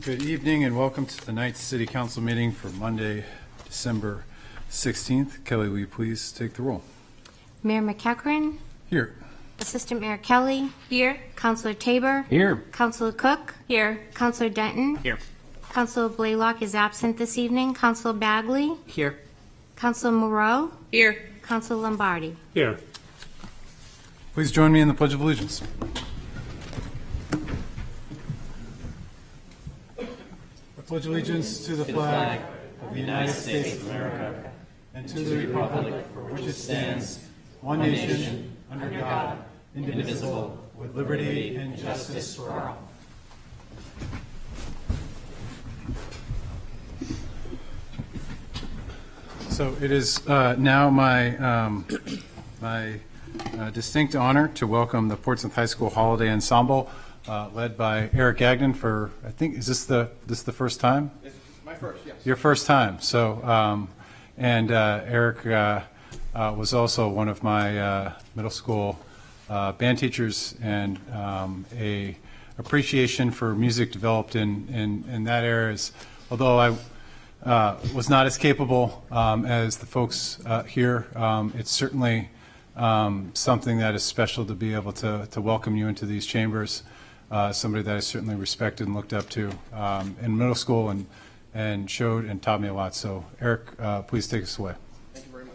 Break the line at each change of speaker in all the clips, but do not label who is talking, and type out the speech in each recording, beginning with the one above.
Good evening and welcome to tonight's City Council meeting for Monday, December 16th. Kelly, will you please take the roll?
Mayor McEachran,
Here.
Assistant Mayor Kelly. Here. Councilor Tabor.
Here.
Councilor Cook. Here. Councilor Denton.
Here.
Councilor Blaylock is absent this evening. Councilor Bagley.
Here.
Councilor Moreau.
Here.
Councilor Lombardi.
Here.
Please join me in the Pledge of Allegiance. I pledge allegiance to the flag of the United States of America and to the republic for which it stands, one nation, under God, indivisible, with liberty and justice for all. So it is now my distinct honor to welcome the Portsmouth High School Holiday Ensemble, led by Eric Gagnon for, I think, is this the first time?
This is my first, yes.
Your first time. So, Eric was also one of my middle school band teachers, and a appreciation for music developed in that era is, although I was not as capable as the folks here, it's certainly something that is special to be able to welcome you into these chambers. Somebody that I certainly respected and looked up to in middle school and showed and taught me a lot. So, Eric, please take us away.
Thank you very much.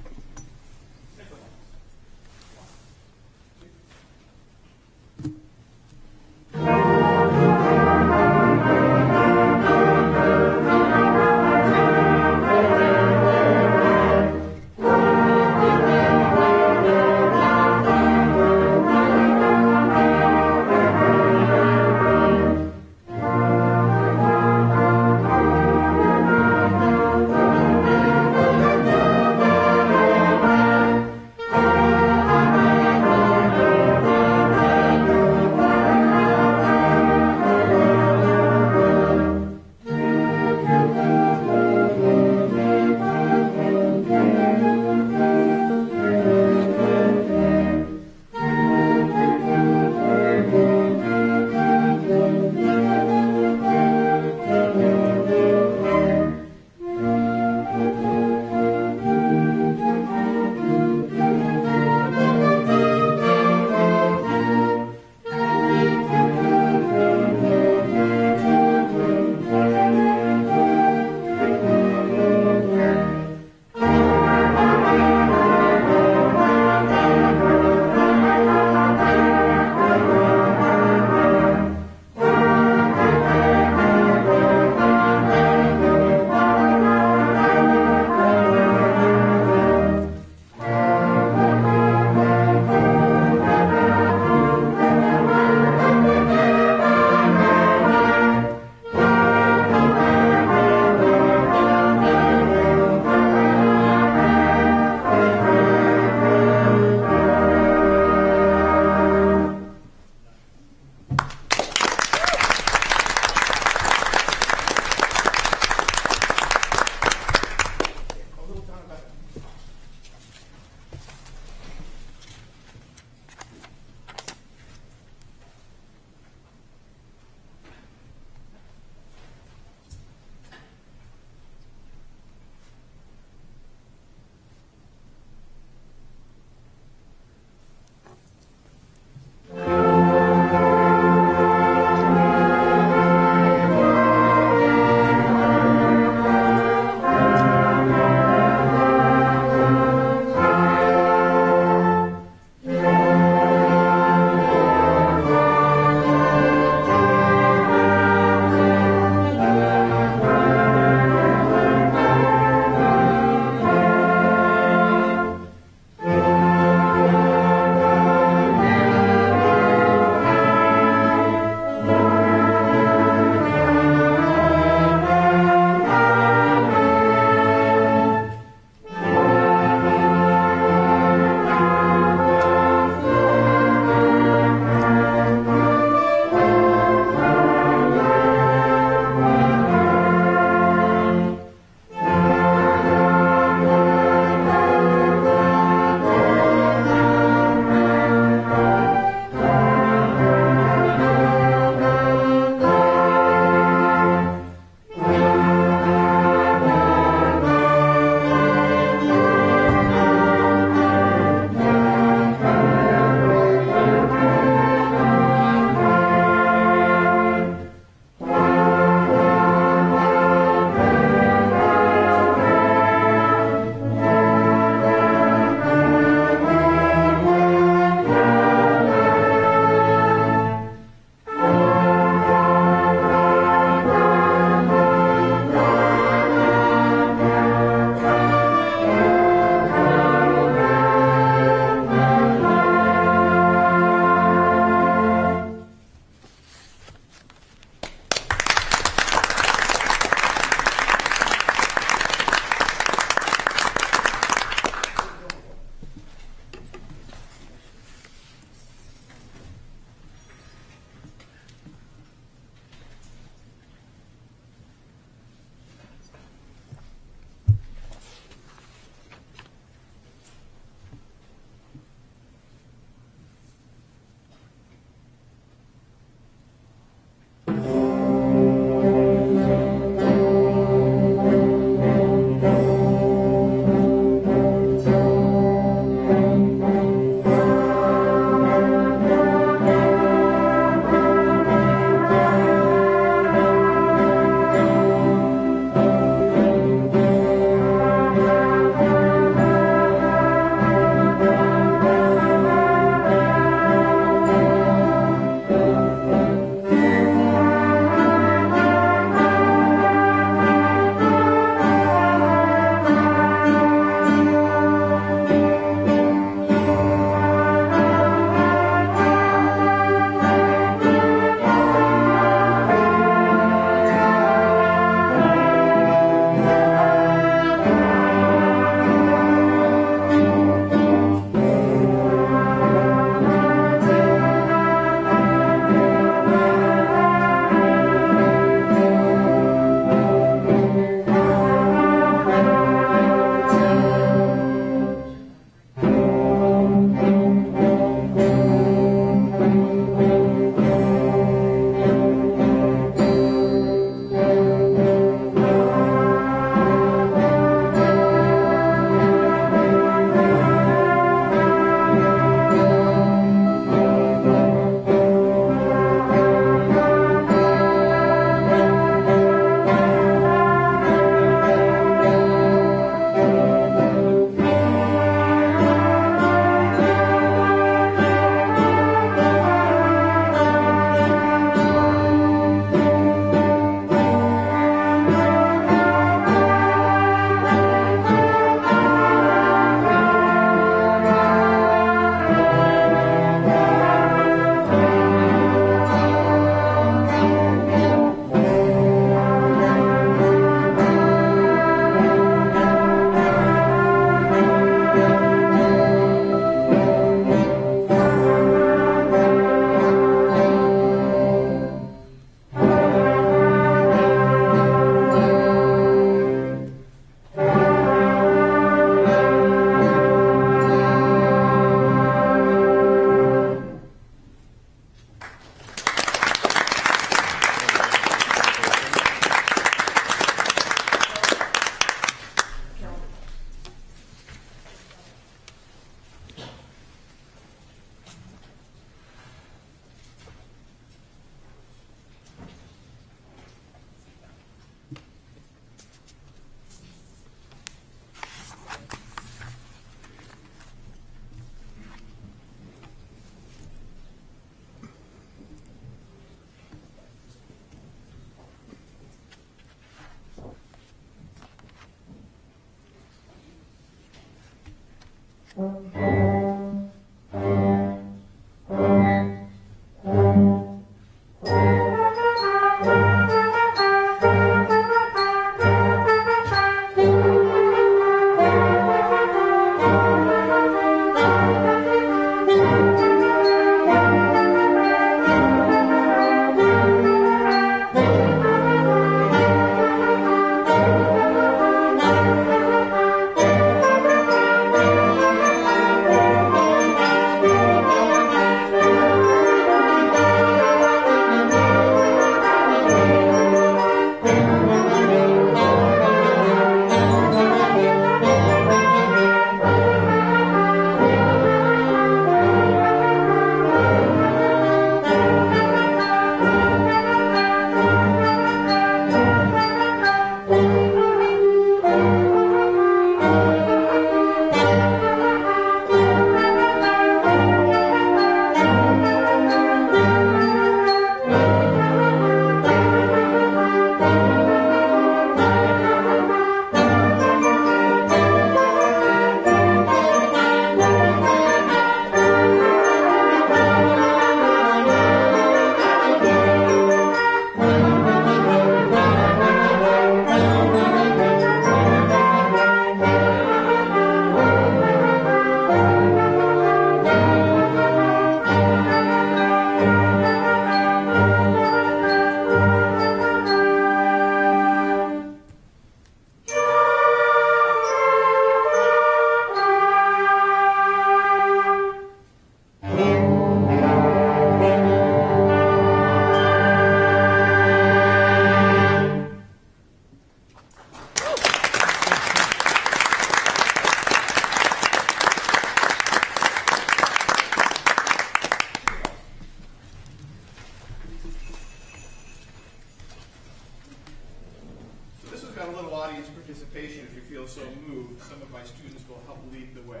audience participation, if you feel so moved, some of my students will help lead the way.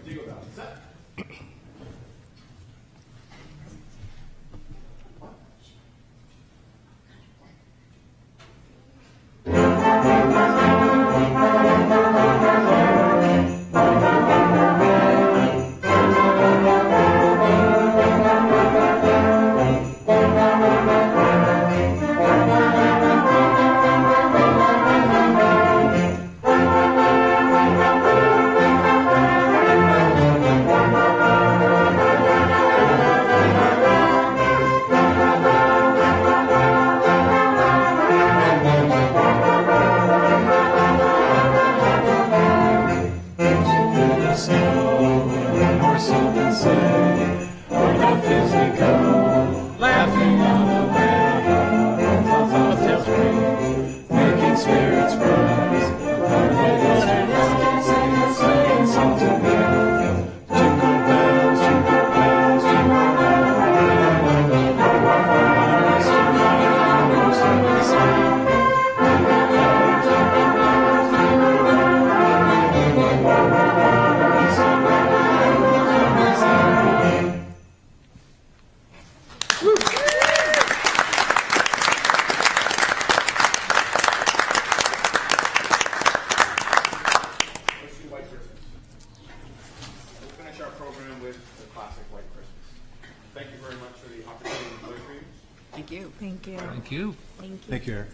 Jingle bells. Set. Let's do White Christmas. We'll finish our program with the classic White Christmas. Thank you very much for the opportunity to play for you.
Thank you.
Thank you.
Thank you.
Thank you, Eric.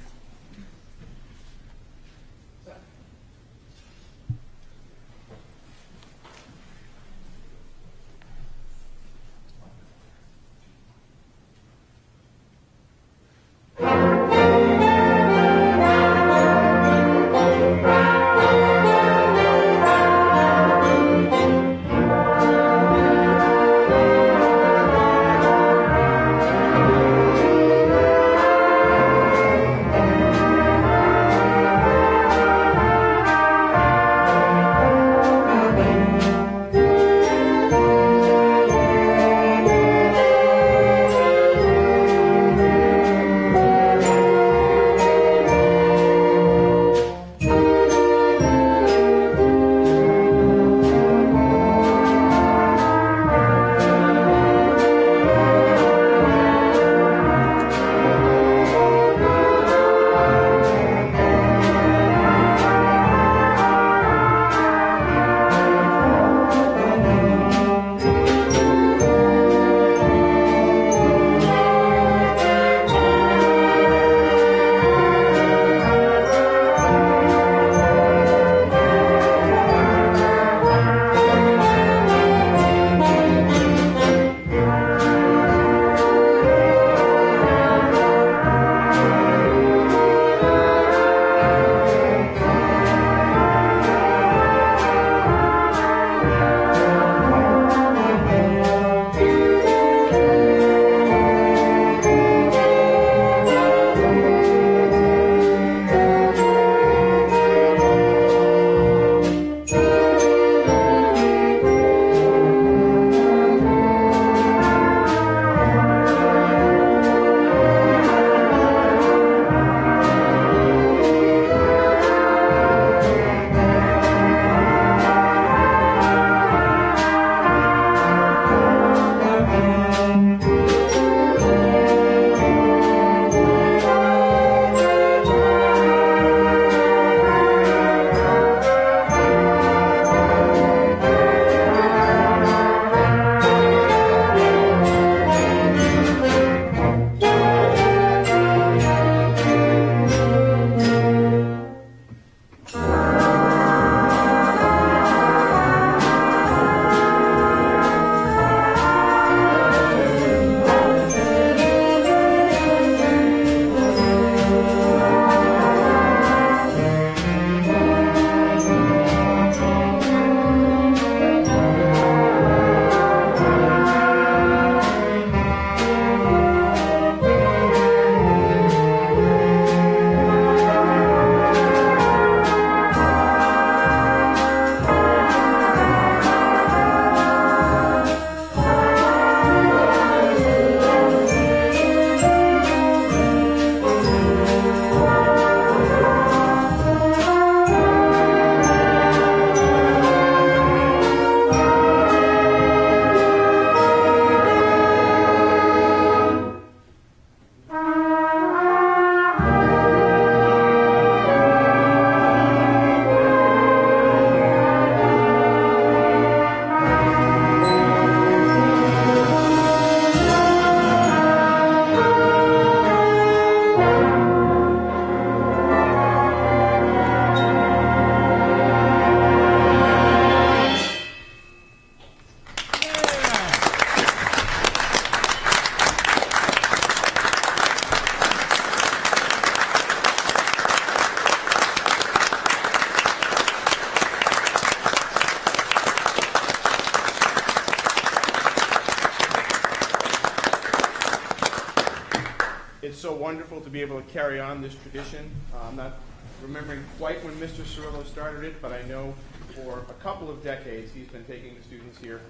It's so wonderful to be able to carry on this tradition. I'm not remembering quite when Mr. Cirillo started it, but I know for a couple of decades he's been taking the students here,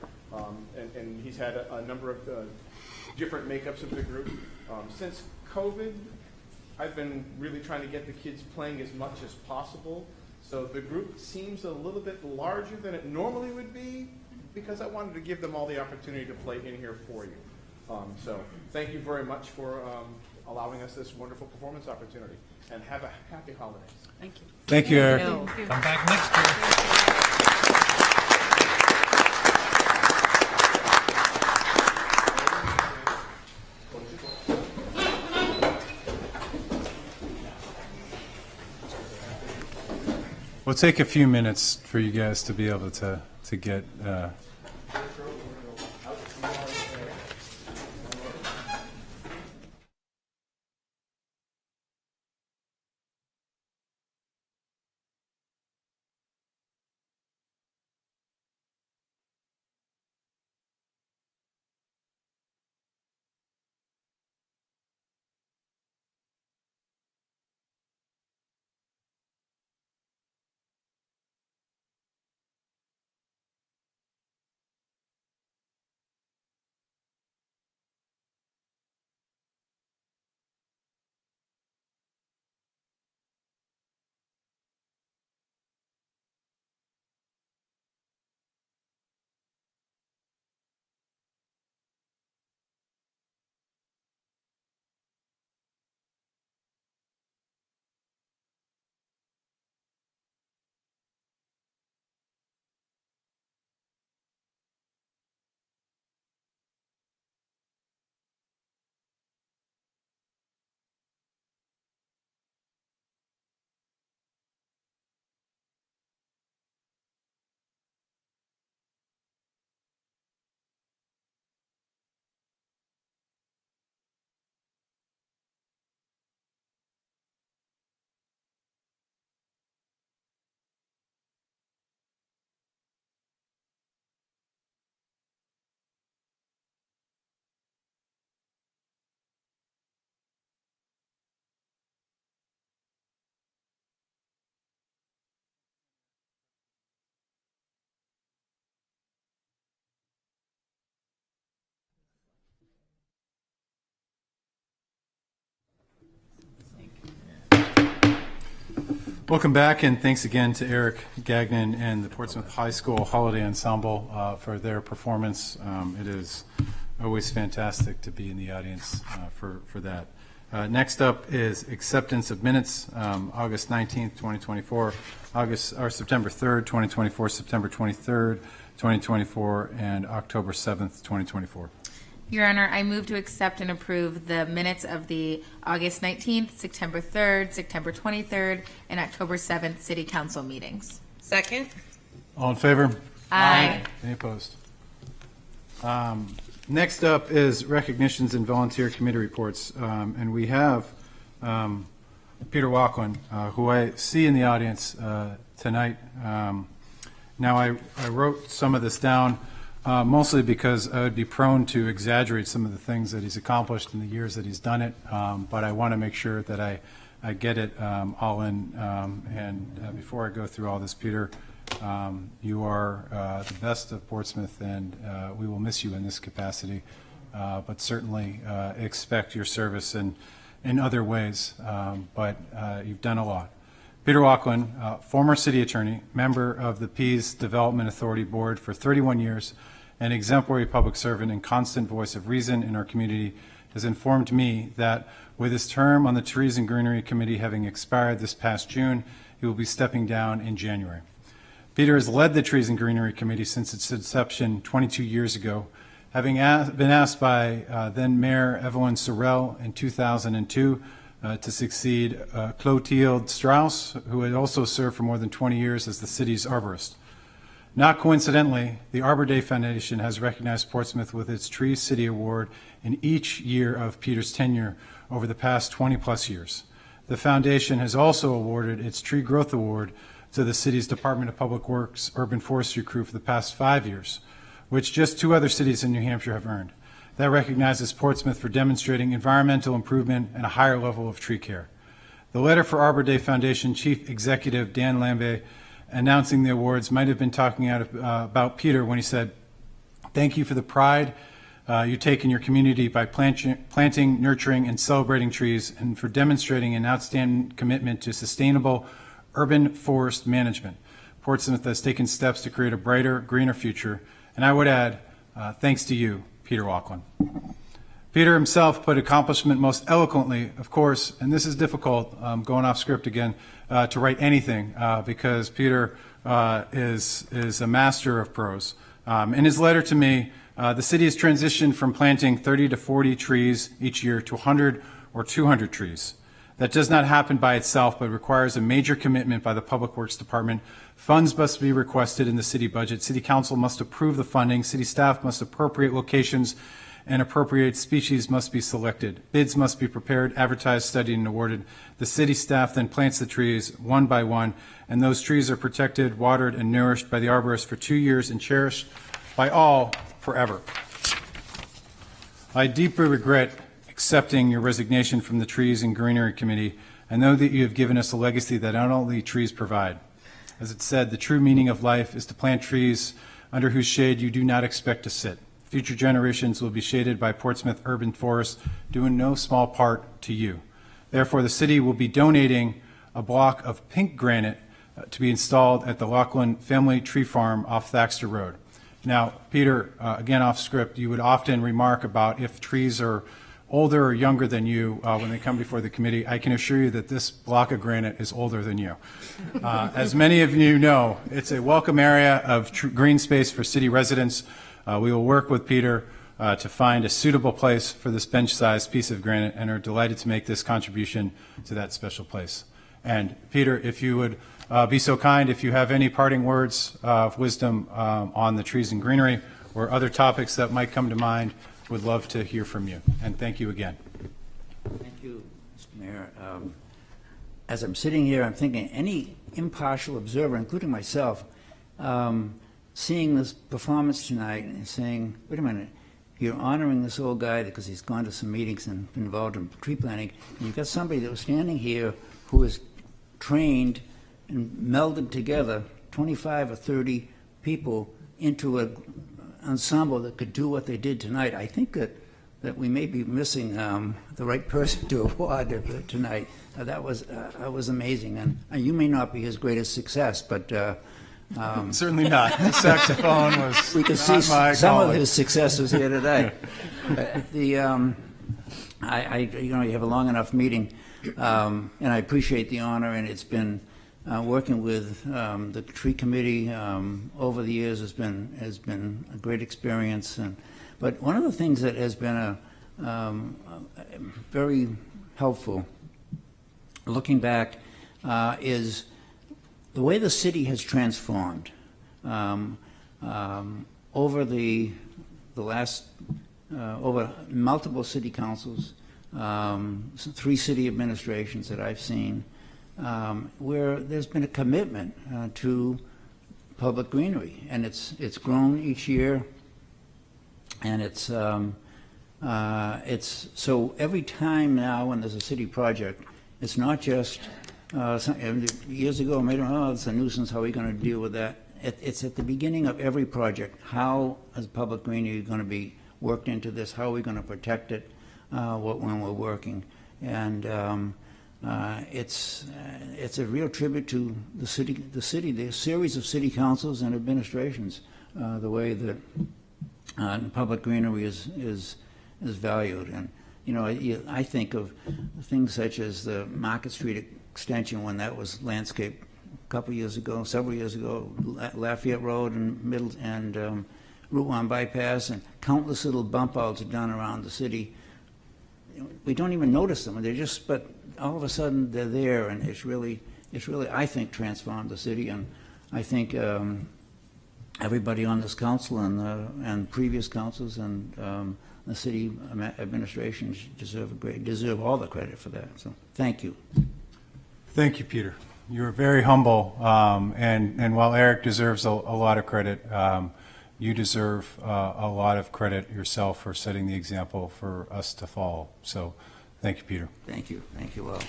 and he's had a number of different makeups of the group. Since COVID, I've been really trying to get the kids playing as much as possible. So the group seems a little bit larger than it normally would be because I wanted to give them all the opportunity to play in here for you. So thank you very much for allowing us this wonderful performance opportunity, and have a happy holidays.
Thank you.
Thank you, Eric.
Come back next year.
We'll take a few minutes for you guys to be able to get. Welcome back, and thanks again to Eric Gagnon and the Portsmouth High School Holiday Ensemble for their performance. It is always fantastic to be in the audience for that. Next up is acceptance of minutes, August 19th, 2024, September 3rd, 2024, September 23rd, 2024, and October 7th, 2024.
Your Honor, I move to accept and approve the minutes of the August 19th, September 3rd, September 23rd, and October 7th City Council meetings.
Second.
All in favor?
Aye.
Any opposed? Next up is recognitions and volunteer committee reports. And we have Peter Walklin, who I see in the audience tonight. Now, I wrote some of this down mostly because I would be prone to exaggerate some of the things that he's accomplished in the years that he's done it. But I want to make sure that I get it all in. And before I go through all this, Peter, you are the best of Portsmouth, and we will miss you in this capacity, but certainly expect your service in other ways. But you've done a lot. Peter Walklin, former city attorney, member of the Pease Development Authority Board for 31 years, an exemplary public servant and constant voice of reason in our community, has informed me that with his term on the Trees and Greenery Committee having expired this past June, he will be stepping down in January. Peter has led the Trees and Greenery Committee since its inception 22 years ago, having been asked by then Mayor Evelyn Sorrell in 2002 to succeed Clotilde Strauss, who had also served for more than 20 years as the city's arborist. Not coincidentally, the Arbor Day Foundation has recognized Portsmouth with its Tree City Award in each year of Peter's tenure over the past 20-plus years. The foundation has also awarded its Tree Growth Award to the city's Department of Public Works Urban Forestry crew for the past 5 years, which just 2 other cities in New Hampshire have earned. that recognizes Portsmouth for demonstrating environmental improvement and a higher level of tree care. The letter for Arbor Day Foundation Chief Executive Dan Lambe announcing the awards might have been talking about Peter when he said, "Thank you for the pride you take in your community by planting, nurturing, and celebrating trees, and for demonstrating an outstanding commitment to sustainable urban forest management. Portsmouth has taken steps to create a brighter, greener future, and I would add, thanks to you, Peter Laughlin." Peter himself put accomplishment most eloquently, of course, and this is difficult, going off script again, to write anything, because Peter is a master of prose. In his letter to me, the city has transitioned from planting 30 to 40 trees each year to 100 or 200 trees. That does not happen by itself, but requires a major commitment by the Public Works Department. Funds must be requested in the city budget. City Council must approve the funding. City staff must appropriate locations, and appropriate species must be selected. Bids must be prepared, advertised, studied, and awarded. The city staff then plants the trees one by one, and those trees are protected, watered, and nourished by the arborist for 2 years and cherished by all forever. I deeply regret accepting your resignation from the Trees and Greenery Committee. I know that you have given us a legacy that not only trees provide. As it said, the true meaning of life is to plant trees under whose shade you do not expect to sit. Future generations will be shaded by Portsmouth urban forests, due in no small part to you. Therefore, the city will be donating a block of pink granite to be installed at the Laughlin Family Tree Farm off Thaxter Road. Now, Peter, again off script, you would often remark about if trees are older or younger than you when they come before the committee. I can assure you that this block of granite is older than you. As many of you know, it's a welcome area of green space for city residents. We will work with Peter to find a suitable place for this bench-sized piece of granite and are delighted to make this contribution to that special place. And Peter, if you would be so kind, if you have any parting words of wisdom on the trees and greenery or other topics that might come to mind, would love to hear from you. And thank you again.
Thank you, Mr. Mayor. As I'm sitting here, I'm thinking any impartial observer, including myself, seeing this performance tonight and saying, wait a minute, you're honoring this old guy because he's gone to some meetings and been involved in tree planting, and you've got somebody that was standing here who is trained and melded together 25 or 30 people into an ensemble that could do what they did tonight. I think that we may be missing the right person to award tonight. That was amazing, and you may not be his greatest success, but
Certainly not. The saxophone was
we can see
not my
some of
calling.
his successes here today. You have a long enough meeting, and I appreciate the honor, and it's been working with the tree committee over the years has been a great experience. But one of the things that has been very helpful, looking back, is the way the city has transformed over the last over multiple city councils, 3 city administrations that I've seen, where there's been a commitment to public greenery, and it's grown each year, and it's so every time now when there's a city project, it's not just years ago, it's a nuisance, how are we going to deal with that? It's at the beginning of every project. How is public greenery going to be worked into this? How are we going to protect it when we're working? And it's a real tribute to the series of city councils and administrations, the way that public greenery is valued. And I think of things such as the Market Street extension when that was landscaped several years ago, Lafayette Road and Route 1 bypass, and countless little bump outs done around the city. We don't even notice them. But all of a sudden they're there, and it's really, I think, transformed the city. And I think everybody on this council and previous councils and the city administration deserve all the credit for that. So thank you.
Thank you, Peter. You were very humble, and while Eric deserves a lot of credit, you deserve a lot of credit yourself for setting the example for us to follow. So thank you, Peter.
Thank you. Thank you all.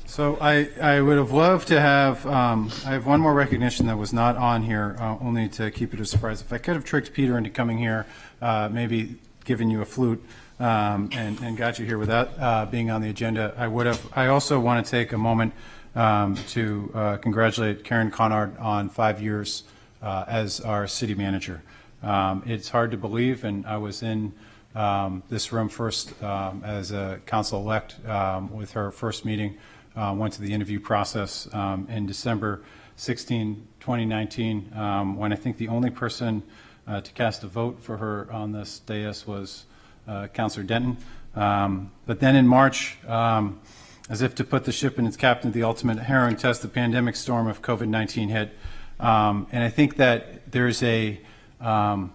So I would have loved to have, I have one more recognition that was not on here, only to keep it a surprise. If I could have tricked Peter into coming here, maybe given you a flute, and got you here without being on the agenda, I would have. I also want to take a moment to congratulate Karen Conard on 5 years as our city manager. It's hard to believe, and I was in this room first as a council-elect with her first meeting. Went to the interview process in December 16, 2019, when I think the only person to cast a vote for her on this dais was Councillor Denton. But then in March, as if to put the ship and its captain to the ultimate harrowing test, the pandemic storm of COVID-19 hit. And I think that there's a lot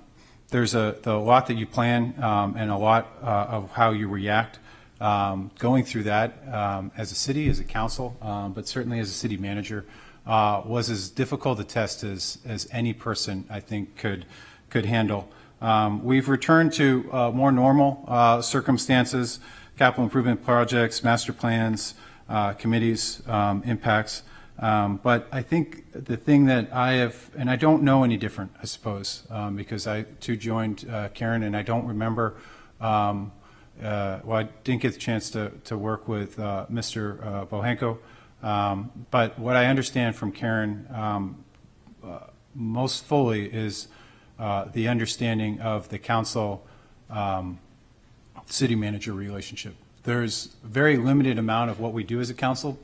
that you plan and a lot of how you react. Going through that as a city, as a council, but certainly as a city manager, was as difficult a test as any person, I think, could handle. We've returned to more normal circumstances, capital improvement projects, master plans, committees, impacts. But I think the thing that I have, and I don't know any different, I suppose, because I too joined Karen, and I don't remember. Well, I didn't get the chance to work with Mr. Bohenko, but what I understand from Karen most fully is the understanding of the council city manager relationship. There's a very limited amount of what we do as a council.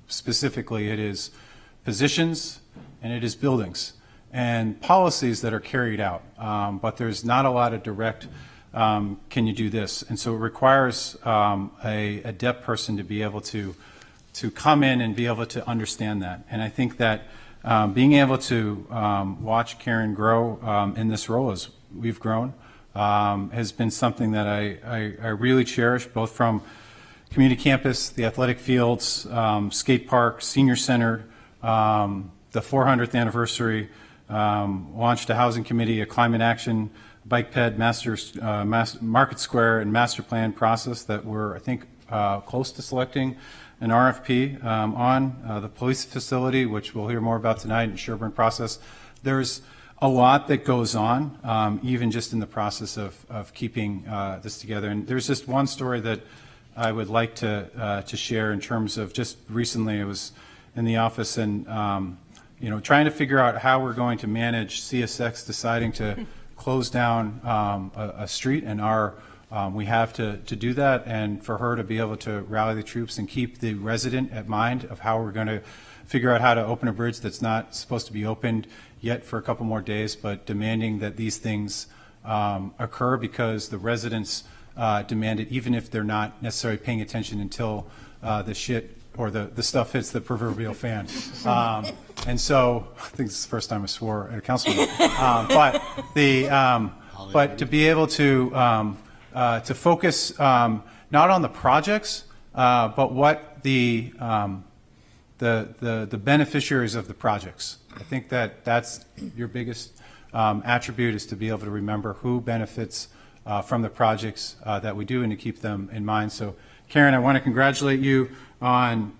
Specifically, it is positions and it is buildings and policies that are carried out, but there's not a lot of direct can you do this? And so it requires a adept person to be able to come in and be able to understand that. And I think that being able to watch Karen grow in this role as we've grown has been something that I really cherish, both from community campus, the athletic fields, skate park, senior center, the 400th anniversary, launched a housing committee, a climate action, bike ped, Market Square, and master plan process that we're, I think, close to selecting an RFP on. The police facility, which we'll hear more about tonight, and Sherburne process. There's a lot that goes on, even just in the process of keeping this together. And there's just one story that I would like to share in terms of just recently. I was in the office and trying to figure out how we're going to manage CSX deciding to close down a street, and we have to do that, and for her to be able to rally the troops and keep the resident at mind of how we're going to figure out how to open a bridge that's not supposed to be opened yet for a couple more days, but demanding that these things occur because the residents demand it, even if they're not necessarily paying attention until the shit or the stuff hits the proverbial fan. And so I think this is the first time I swore at a council meeting. But to be able to focus not on the projects, but what the beneficiaries of the projects. I think that's your biggest attribute, is to be able to remember who benefits from the projects that we do and to keep them in mind. So, Karen, I want to congratulate you on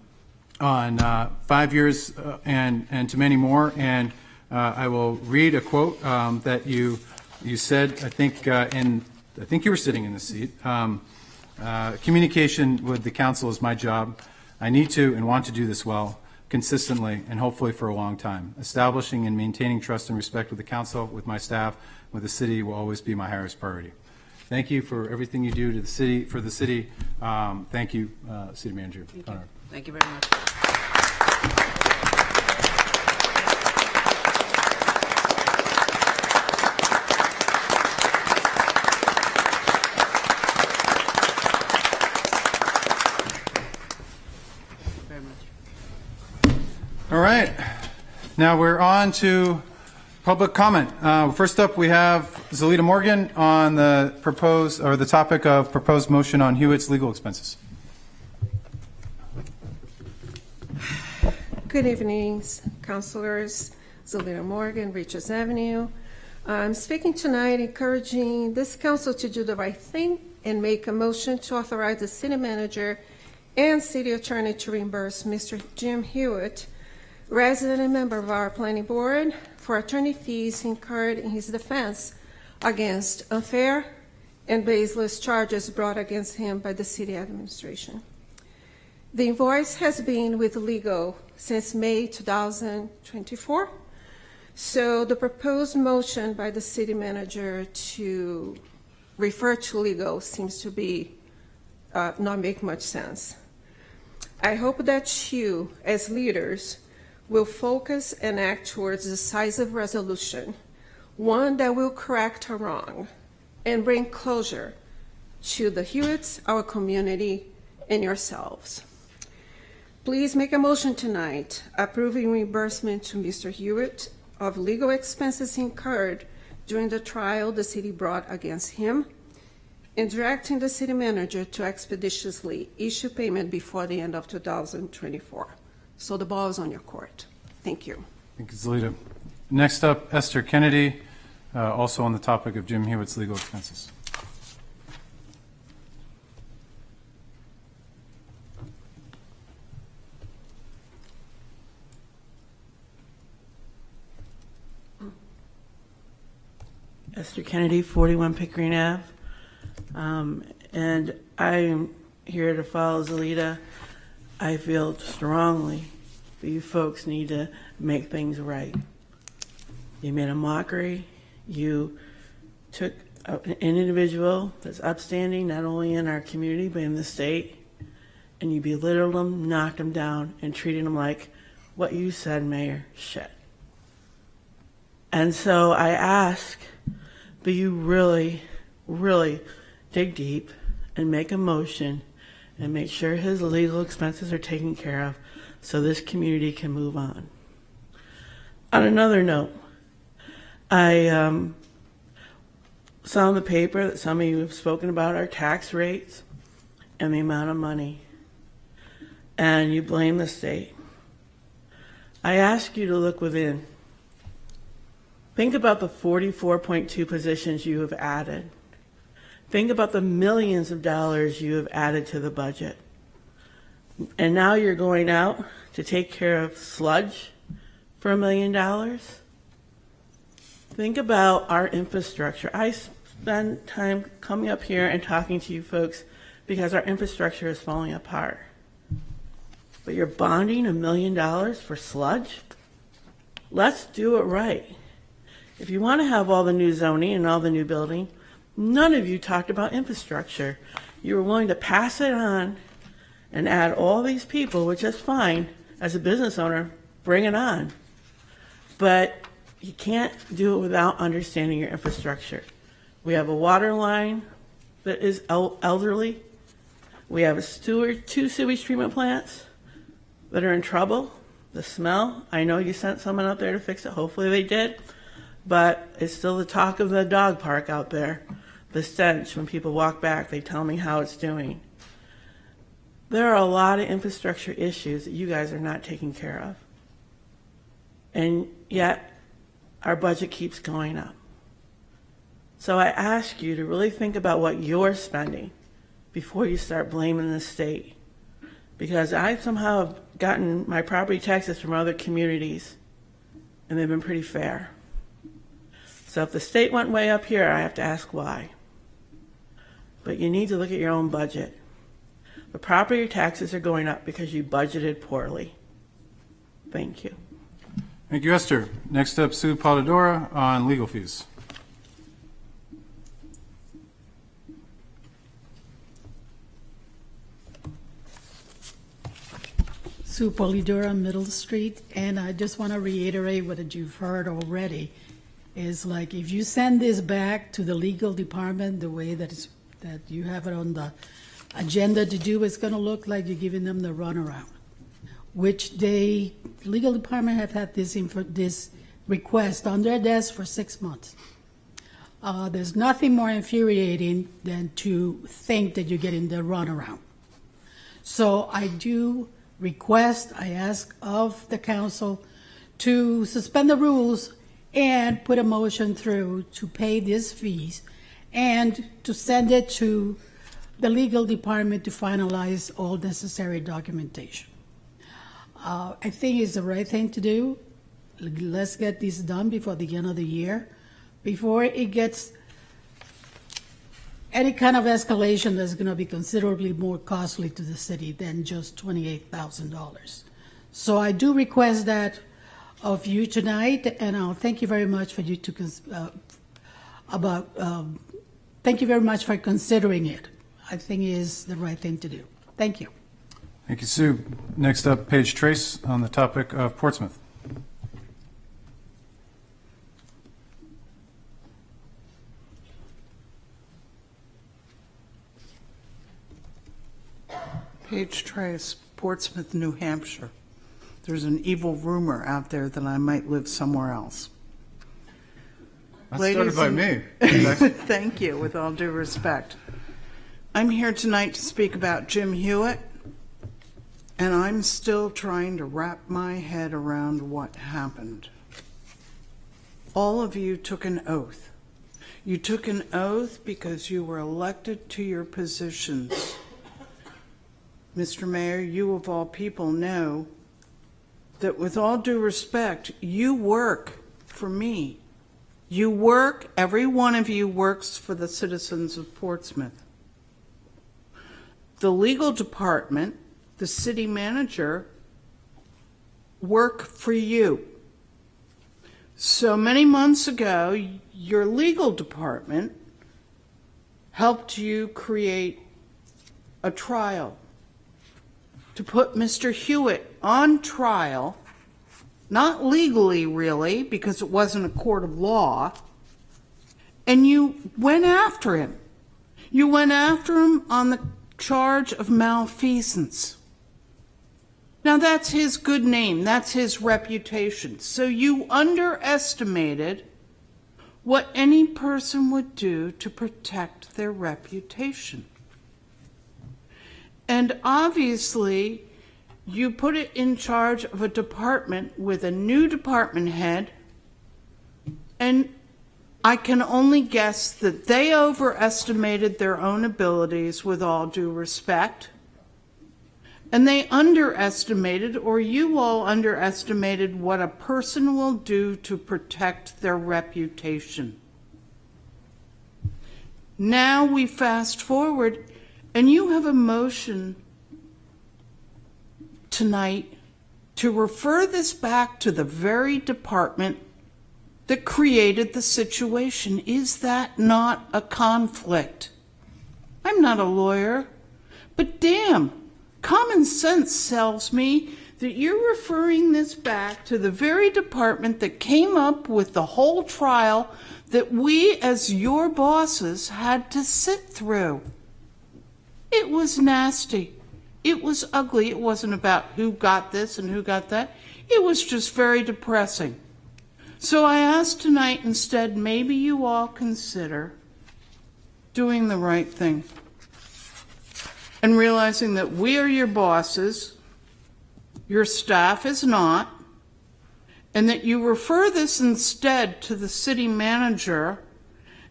5 years and to many more. And I will read a quote that you said. I think you were sitting in the seat. Communication with the council is my job. I need to and want to do this well, consistently, and hopefully for a long time. Establishing and maintaining trust and respect with the council, with my staff, with the city will always be my highest priority. Thank you for everything you do to the city, for the city. Thank you, City Manager Conard.
Thank you very much.
Very much.
All right. Now we're on to public comment. First up, we have Zelita Morgan on the topic of proposed motion on Hewitt's legal expenses.
Good evening, councilors. Zelita Morgan, Richards Avenue. I'm speaking tonight encouraging this council to do the right thing and make a motion to authorize the city manager and city attorney to reimburse Mr. Jim Hewitt, resident and member of our planning board, for attorney fees incurred in his defense against unfair and baseless charges brought against him by the city administration. The invoice has been with legal since May 2024. So the proposed motion by the city manager to refer to legal seems to be not make much sense. I hope that you, as leaders, will focus and act towards a decisive resolution, one that will correct a wrong and bring closure to the Hewitts, our community, and yourselves. Please make a motion tonight approving reimbursement to Mr. Hewitt of legal expenses incurred during the trial the city brought against him, and directing the city manager to expeditiously issue payment before the end of 2024. So the ball is on your court. Thank you.
Thank you, Zelita. Next up, Esther Kennedy, also on the topic of Jim Hewitt's legal expenses.
Esther Kennedy, 41 Pickering Ave. And I'm here to follow Zelita. I feel strongly that you folks need to make things right. You made a mockery. You took an individual that's upstanding, not only in our community, but in the state, and you belittled him, knocked him down, and treated him like what you said, Mayor, shit. And so I ask that you really, really dig deep and make a motion and make sure his legal expenses are taken care of so this community can move on. On another note, I saw in the paper that some of you have spoken about our tax rates and the amount of money, and you blame the state. I ask you to look within. Think about the 44.2 positions you have added. Think about the millions of dollars you have added to the budget. And now you're going out to take care of sludge for $1 million? Think about our infrastructure. I spend time coming up here and talking to you folks because our infrastructure is falling apart. But you're bonding $1 million for sludge? Let's do it right. If you want to have all the new zoning and all the new building, none of you talked about infrastructure. You were willing to pass it on and add all these people, which is fine. As a business owner, bring it on. But you can't do it without understanding your infrastructure. We have a water line that is elderly. We have two sewage treatment plants that are in trouble. The smell, I know you sent someone out there to fix it. Hopefully they did. But it's still the talk of the dog park out there. The stench, when people walk back, they tell me how it's doing. There are a lot of infrastructure issues that you guys are not taking care of. And yet, our budget keeps going up. So I ask you to really think about what you're spending before you start blaming the state. Because I somehow have gotten my property taxes from other communities, and they've been pretty fair. So if the state went way up here, I have to ask why. But you need to look at your own budget. The property taxes are going up because you budgeted poorly. Thank you.
Thank you, Esther. Next up, Sue Polidora on legal fees.
Sue Polidora, Middle Street, and I just want to reiterate what you've heard already. Is like if you send this back to the legal department the way that you have it on the agenda to do, it's going to look like you're giving them the runaround. which legal department have had this request on their desk for 6 months. There's nothing more infuriating than to think that you're getting the runaround. So I do request, I ask of the council to suspend the rules and put a motion through to pay these fees and to send it to the legal department to finalize all necessary documentation. I think it's the right thing to do. Let's get this done before the end of the year, before it gets any kind of escalation that's going to be considerably more costly to the city than just $28,000. So I do request that of you tonight, and I'll thank you very much for you to thank you very much for considering it. I think it is the right thing to do. Thank you.
Thank you, Sue. Next up, Paige Trace on the topic of Portsmouth.
Paige Trace, Portsmouth, New Hampshire. There's an evil rumor out there that I might live somewhere else.
That
Ladies
started by
and-
me.
Thank you, with all due respect. I'm here tonight to speak about Jim Hewitt, and I'm still trying to wrap my head around what happened. All of you took an oath. You took an oath because you were elected to your positions. Mr. Mayor, you of all people know that with all due respect, you work for me. You work, every one of you works for the citizens of Portsmouth. The legal department, the city manager, work for you. So many months ago, your legal department helped you create a trial to put Mr. Hewitt on trial, not legally really, because it wasn't a court of law, and you went after him. You went after him on the charge of malfeasance. Now that's his good name, that's his reputation. So you underestimated what any person would do to protect their reputation. And obviously, you put it in charge of a department with a new department head, and I can only guess that they overestimated their own abilities, with all due respect, and they underestimated, or you all underestimated, what a person will do to protect their reputation. Now we fast forward, and you have a motion tonight to refer this back to the very department that created the situation. Is that not a conflict? I'm not a lawyer, but damn, common sense tells me that you're referring this back to the very department that came up with the whole trial that we, as your bosses, had to sit through. It was nasty. It was ugly. It wasn't about who got this and who got that. It was just very depressing. So I ask tonight, instead, maybe you all consider doing the right thing and realizing that we are your bosses, your staff is not, and that you refer this instead to the city manager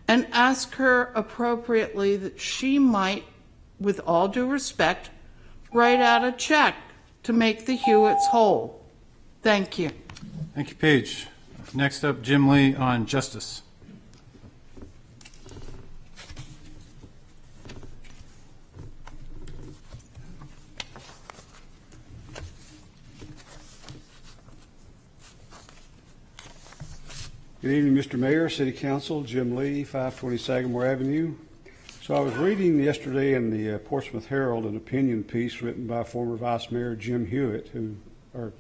and ask her appropriately that she might, with all due respect, write out a check to make the Hewitts whole. Thank you.
Thank you, Paige. Next up, Jim Lee on justice.
Good evening, Mr. Mayor, City Council, Jim Lee, 520 Sagamore Avenue. So I was reading yesterday in the Portsmouth Herald an opinion piece written by former Vice Mayor Jim Hewitt,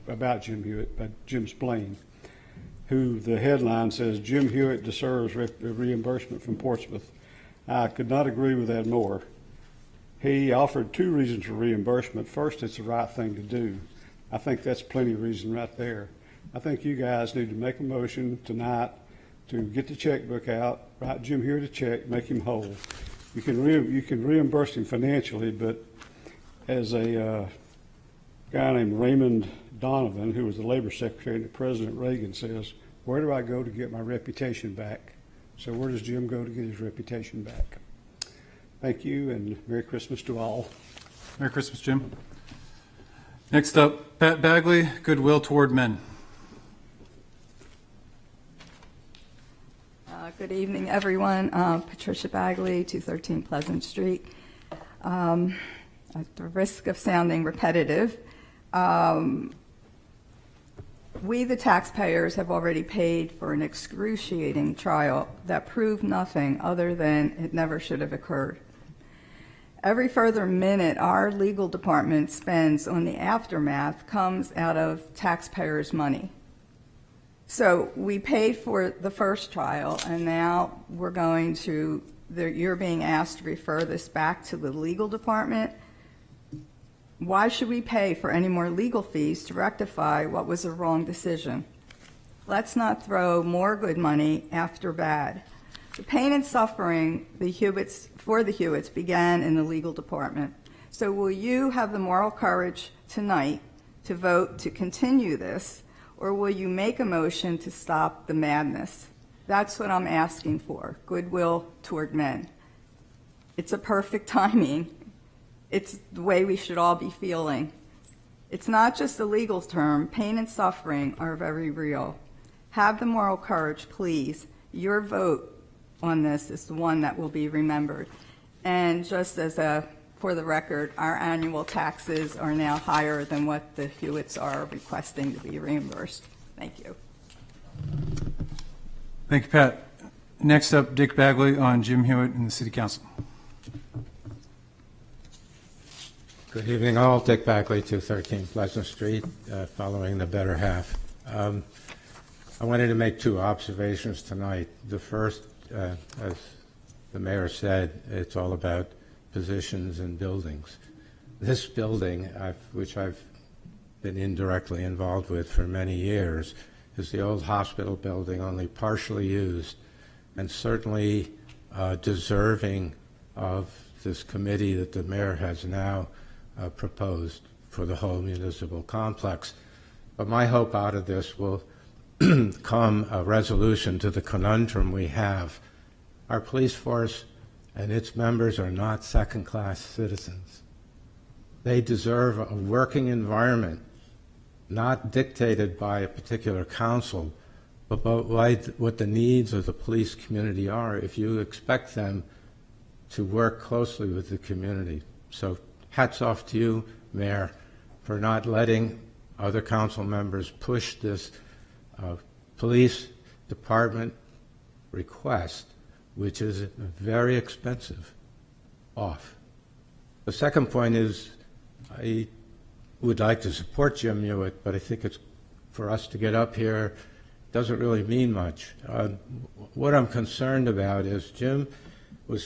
about Jim Hewitt, by Jim Splain, who the headline says, "Jim Hewitt deserves reimbursement from Portsmouth." I could not agree with that more. He offered two reasons for reimbursement. First, it's the right thing to do. I think that's plenty of reason right there. I think you guys need to make a motion tonight to get the checkbook out, write Jim Hewitt a check, make him whole. You can reimburse him financially, but as a guy named Raymond Donovan, who was the labor secretary to President Reagan, says, where do I go to get my reputation back? So where does Jim go to get his reputation back? Thank you, and Merry Christmas to all.
Merry Christmas, Jim. Next up, Pat Bagley, Goodwill Toward Men.
Good evening, everyone. Patricia Bagley, 213 Pleasant Street. At the risk of sounding repetitive, we, the taxpayers, have already paid for an excruciating trial that proved nothing other than it never should have occurred. Every further minute our legal department spends on the aftermath comes out of taxpayers' money. So we paid for the first trial, and now we're going to, you're being asked to refer this back to the legal department. Why should we pay for any more legal fees to rectify what was a wrong decision? Let's not throw more good money after bad. The pain and suffering for the Hewitts began in the legal department. So will you have the moral courage tonight to vote to continue this, or will you make a motion to stop the madness? That's what I'm asking for, goodwill toward men. It's a perfect timing. It's the way we should all be feeling. It's not just a legal term. Pain and suffering are very real. Have the moral courage, please. Your vote on this is the one that will be remembered. And just as for the record, our annual taxes are now higher than what the Hewitts are requesting to be reimbursed. Thank you.
Thank you, Pat. Next up, Dick Bagley on Jim Hewitt and the City Council.
Good evening, all. Dick Bagley, 213 Pleasant Street, following the better half. I wanted to make two observations tonight. The first, as the mayor said, it's all about positions and buildings. This building, which I've been indirectly involved with for many years, is the old hospital building, only partially used, and certainly deserving of this committee that the mayor has now proposed for the whole municipal complex. But my hope out of this will come a resolution to the conundrum we have. Our police force and its members are not second-class citizens. They deserve a working environment, not dictated by a particular council, but what the needs of the police community are if you expect them to work closely with the community. So hats off to you, Mayor, for not letting other council members push this police department request, which is very expensive, off. The second point is I would like to support Jim Hewitt, but I think it's for us to get up here doesn't really mean much. What I'm concerned about is Jim was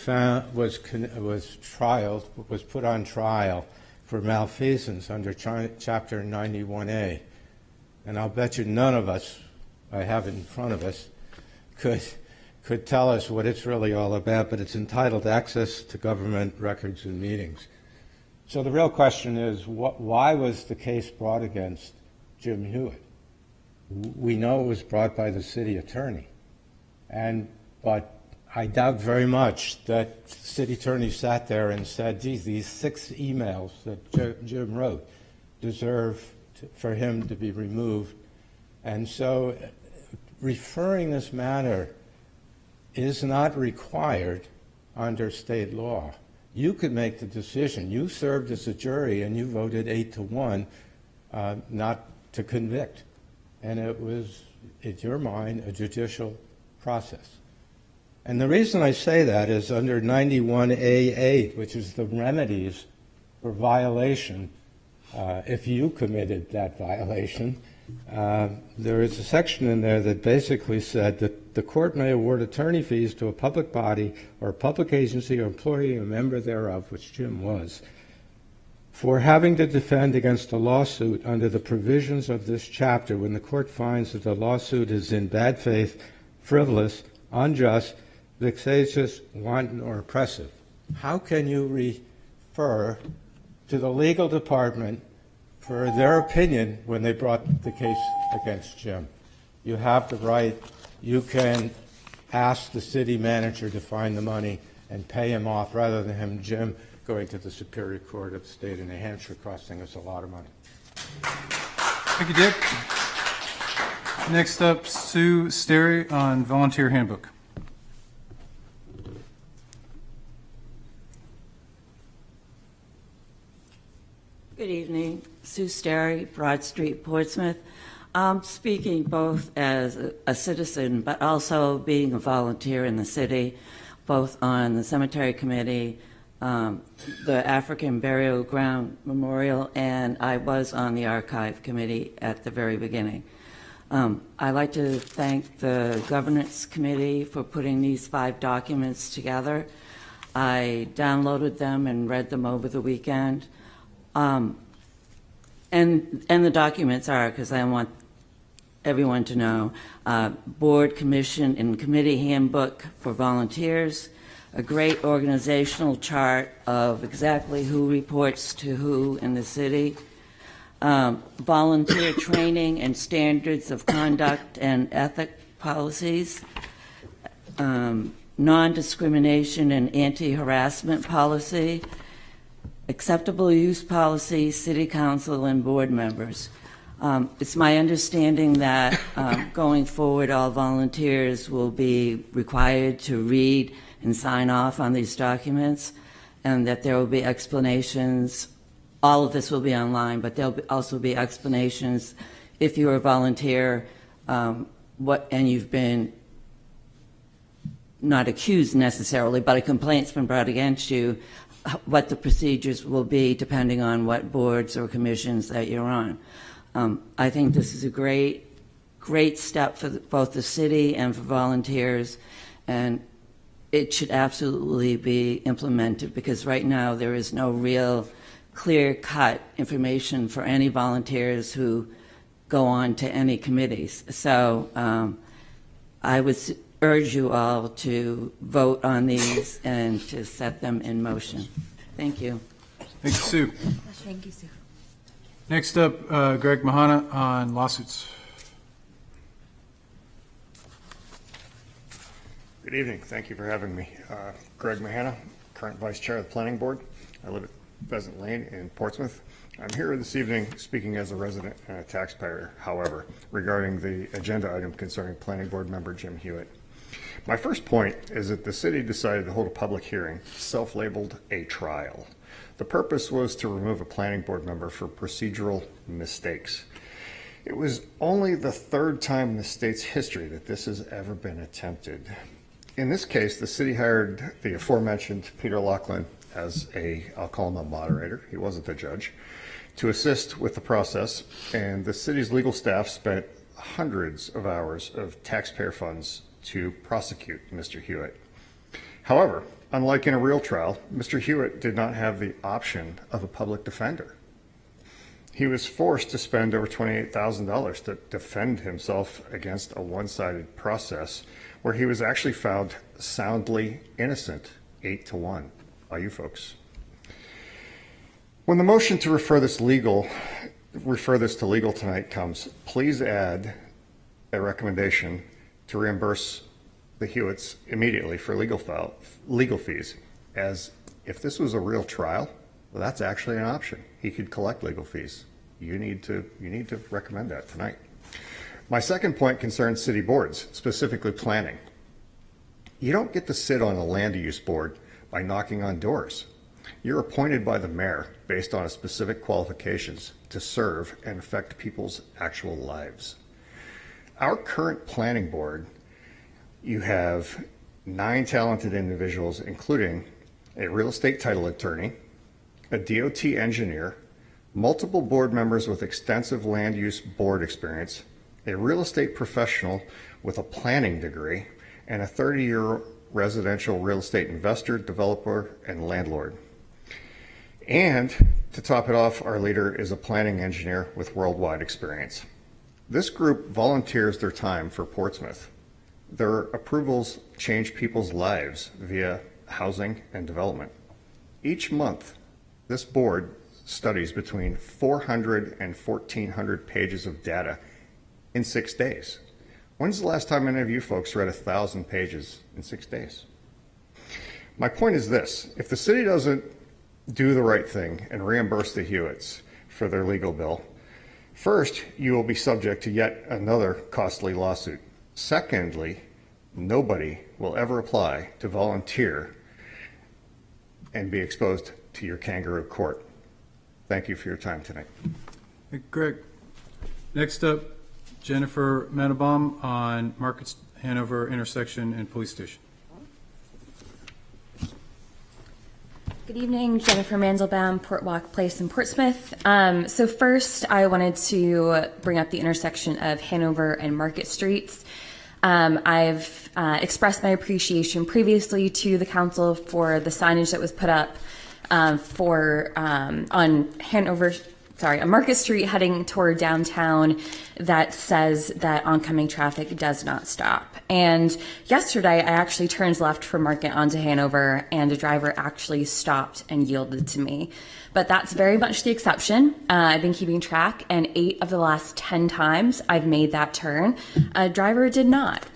put on trial for malfeasance under Chapter 91A, and I'll bet you none of us, I have it in front of us, could tell us what it's really all about, but it's entitled Access to Government Records and Meetings. So the real question is, why was the case brought against Jim Hewitt? We know it was brought by the city attorney, but I doubt very much that the city attorney sat there and said, geez, these 6 emails that Jim wrote deserve for him to be removed. And so referring this matter is not required under state law. You could make the decision. You served as a jury and you voted 8-1 not to convict. And it was, in your mind, a judicial process. And the reason I say that is under 91A8, which is the remedies for violation, if you committed that violation, there is a section in there that basically said that the court may award attorney fees to a public body or a public agency or employee or member thereof, which Jim was, For having to defend against a lawsuit under the provisions of this chapter when the court finds that the lawsuit is in bad faith, frivolous, unjust, vexatious, wanton, or oppressive. How can you refer to the legal department for their opinion when they brought the case against Jim? You have the right. You can ask the city manager to find the money and pay him off rather than him, Jim, going to the Superior Court of the State of New Hampshire, costing us a lot of money.
Thank you, Dick. Next up, Sue Sterry on volunteer handbook.
Good evening. Sue Sterry, Broad Street, Portsmouth. I'm speaking both as a citizen but also being a volunteer in the city, both on the cemetery committee, the African Burial Ground Memorial, and I was on the archive committee at the very beginning. I'd like to thank the governance committee for putting these 5 documents together. I downloaded them and read them over the weekend. And the documents are, because I want everyone to know, board, commission, and committee handbook for volunteers, a great organizational chart of exactly who reports to who in the city, volunteer training and standards of conduct and ethic policies, non-discrimination and anti-harassment policy, acceptable use policy, city council, and board members. It's my understanding that going forward, all volunteers will be required to read and sign off on these documents, and that there will be explanations. All of this will be online, but there'll also be explanations if you're a volunteer and you've been not accused necessarily, but a complaint's been brought against you, what the procedures will be depending on what boards or commissions that you're on. I think this is a great step for both the city and for volunteers, and it should absolutely be implemented, because right now there is no real clear-cut information for any volunteers who go on to any committees. So I would urge you all to vote on these and to set them in motion. Thank you.
Thank you, Sue.
Thank you, Sue.
Next up, Greg Mahana on lawsuits.
Good evening. Thank you for having me. Greg Mahana, current Vice Chair of the Planning Board. I live at Pheasant Lane in Portsmouth. I'm here this evening speaking as a resident and a taxpayer, however, regarding the agenda item concerning Planning Board member Jim Hewitt. My first point is that the city decided to hold a public hearing, self-labeled a trial. The purpose was to remove a Planning Board member for procedural mistakes. It was only the 3rd time in the state's history that this has ever been attempted. In this case, the city hired the aforementioned Peter Laughlin as I'll call him a moderator, he wasn't the judge, to assist with the process, and the city's legal staff spent hundreds of hours of taxpayer funds to prosecute Mr. Hewitt. However, unlike in a real trial, Mr. Hewitt did not have the option of a public defender. He was forced to spend over $28,000 to defend himself against a one-sided process where he was actually found soundly innocent, 8-1 by you folks. When the motion to refer this to legal tonight comes, please add a recommendation to reimburse the Hewitts immediately for legal fees, as if this was a real trial, well, that's actually an option. He could collect legal fees. You need to recommend that tonight. My second point concerns city boards, specifically planning. You don't get to sit on a land use board by knocking on doors. You're appointed by the mayor based on specific qualifications to serve and affect people's actual lives. Our current planning board, you have 9 talented individuals, including a real estate title attorney, a DOT engineer, multiple board members with extensive land use board experience, a real estate professional with a planning degree, and a 30-year residential real estate investor, developer, and landlord. And to top it off, our leader is a planning engineer with worldwide experience. This group volunteers their time for Portsmouth. Their approvals change people's lives via housing and development. Each month, this board studies between 400 and 1,400 pages of data in 6 days. When's the last time any of you folks read 1,000 pages in 6 days? My point is this: if the city doesn't do the right thing and reimburse the Hewitts for their legal bill, first, you will be subject to yet another costly lawsuit. Secondly, nobody will ever apply to volunteer and be exposed to your kangaroo court. Thank you for your time tonight.
Hey, Greg. Next up, Jennifer Mandelbaum on Market Hanover intersection and police station.
Good evening, Jennifer Mandelbaum, Port Walk Place in Portsmouth. So first, I wanted to bring up the intersection of Hanover and Market Streets. I've expressed my appreciation previously to the council for the signage that was put up on Market Street heading toward downtown that says that oncoming traffic does not stop. And yesterday, I actually turned left from Market onto Hanover, and a driver actually stopped and yielded to me. But that's very much the exception. I've been keeping track, and 8 of the last 10 times I've made that turn, a driver did not.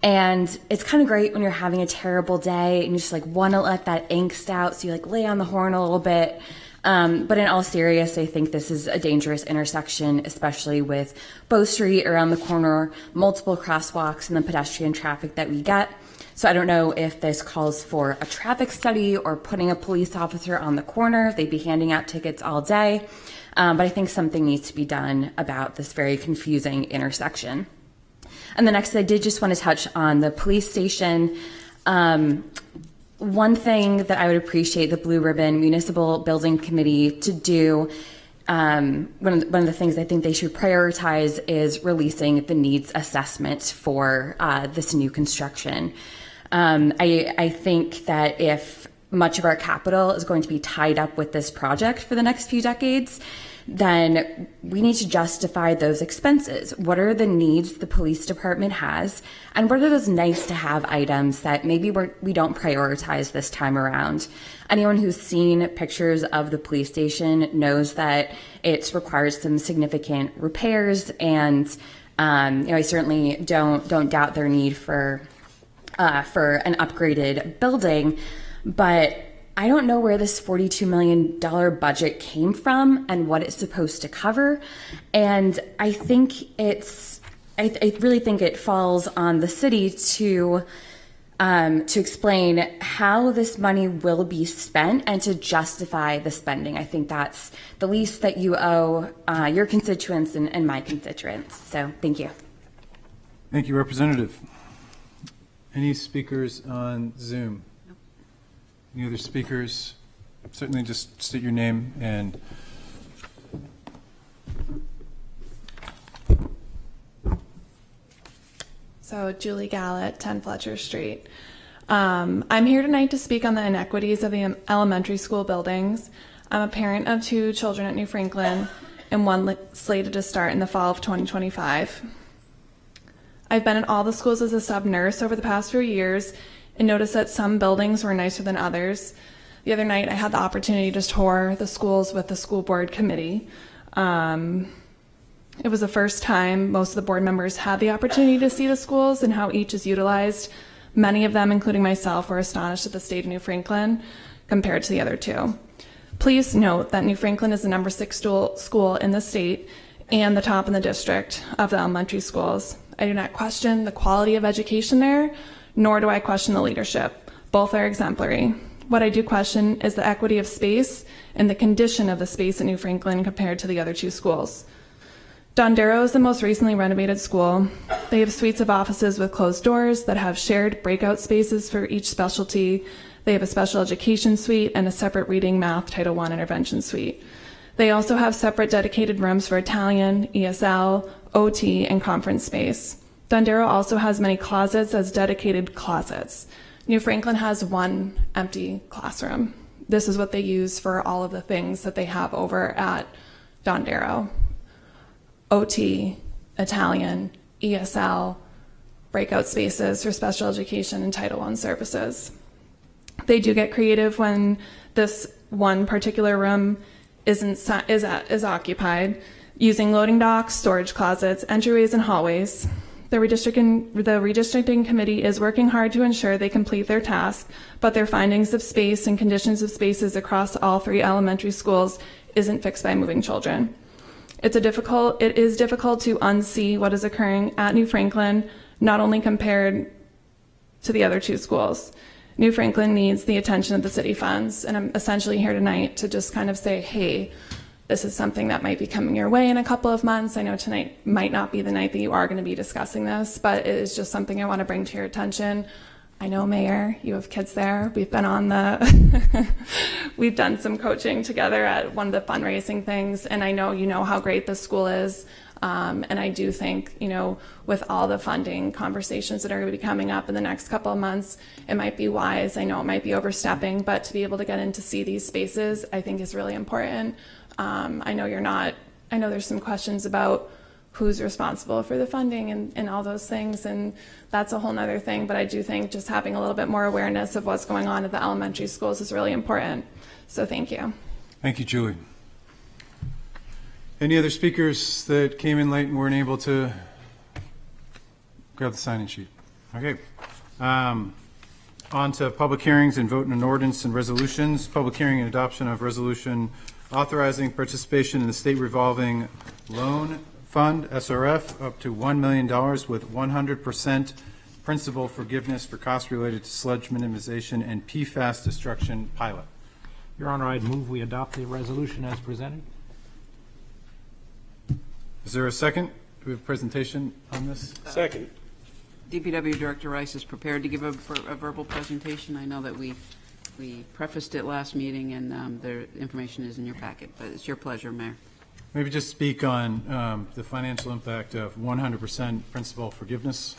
And it's kind of great when you're having a terrible day and you just like want to let that angst out, so you like lay on the horn a little bit. But in all seriousness, I think this is a dangerous intersection, especially with Bow Street around the corner, multiple crosswalks, and the pedestrian traffic that we get. So I don't know if this calls for a traffic study or putting a police officer on the corner. They'd be handing out tickets all day. But I think something needs to be done about this very confusing intersection. And the next, I did just want to touch on the police station. One thing that I would appreciate the Blue Ribbon Municipal Building Committee to do, one of the things I think they should prioritize is releasing the needs assessment for this new construction. I think that if much of our capital is going to be tied up with this project for the next few decades, then we need to justify those expenses. What are the needs the police department has, and what are those nice to have items that maybe we don't prioritize this time around? Anyone who's seen pictures of the police station knows that it requires some significant repairs, and I certainly don't doubt their need for an upgraded building, but I don't know where this $42 million budget came from and what it's supposed to cover. And I think I really think it falls on the city to explain how this money will be spent and to justify the spending. I think that's the least that you owe your constituents and my constituents. So thank you.
Thank you, Representative. Any speakers on Zoom? Any other speakers? Certainly just state your name and
So Julie Gallett, 10 Fletcher Street. I'm here tonight to speak on the inequities of the elementary school buildings. I'm a parent of 2 children at New Franklin and one slated to start in the fall of 2025. I've been in all the schools as a sub nurse over the past few years and noticed that some buildings were nicer than others. The other night I had the opportunity to tour the schools with the school board committee. It was the first time most of the board members had the opportunity to see the schools and how each is utilized. Many of them, including myself, were astonished at the state of New Franklin compared to the other 2. Please note that New Franklin is the number 6 school in the state and the top in the district of the elementary schools. I do not question the quality of education there, nor do I question the leadership. Both are exemplary. What I do question is the equity of space and the condition of the space at New Franklin compared to the other 2 schools. Dondero is the most recently renovated school. They have suites of offices with closed doors that have shared breakout spaces for each specialty. They have a special education suite and a separate reading, math, Title I intervention suite. They also have separate dedicated rooms for Italian, ESL, OT, and conference space. Dondero also has many closets as dedicated closets. New Franklin has 1 empty classroom. this is what they use for all of the things that they have over at Don Darrow. OT, Italian, ESL, breakout spaces for special education and Title I services. They do get creative when this one particular room is occupied, using loading docks, storage closets, entryways, and hallways. The redistricting committee is working hard to ensure they complete their task, but their findings of space and conditions of spaces across all 3 elementary schools isn't fixed by moving children. It is difficult to unsee what is occurring at New Franklin, not only compared to the other 2 schools. New Franklin needs the attention of the city funds, and I'm essentially here tonight to just kind of say, hey, this is something that might be coming your way in a couple of months. I know tonight might not be the night that you are going to be discussing this, but it is just something I want to bring to your attention. I know, Mayor, you have kids there. We've been on we've done some coaching together at one of the fundraising things, and I know you know how great this school is. And I do think, with all the funding conversations that are going to be coming up in the next couple of months, it might be wise. I know it might be overstepping, but to be able to get in to see these spaces, I think is really important. I know there's some questions about who's responsible for the funding and all those things, and that's a whole nother thing, but I do think just having a little bit more awareness of what's going on at the elementary schools is really important. So thank you.
Thank you, Julie. Any other speakers that came in late and weren't able to grab the sign-in sheet? Okay. On to public hearings and vote on ordinance and resolutions. Public hearing and adoption of resolution authorizing participation in the State Revolving Loan Fund, SRF, up to $1 million with 100% principal forgiveness for costs related to sludge minimization and PFAS destruction pilot.
Your Honor, I'd move we adopt the resolution as presented.
Is there a second? Do we have a presentation on this?
Second. DPW Director Rice is prepared to give a verbal presentation. I know that we prefaced it last meeting, and the information is in your packet, but it's your pleasure, Mayor.
Maybe just speak on the financial impact of 100% principal forgiveness.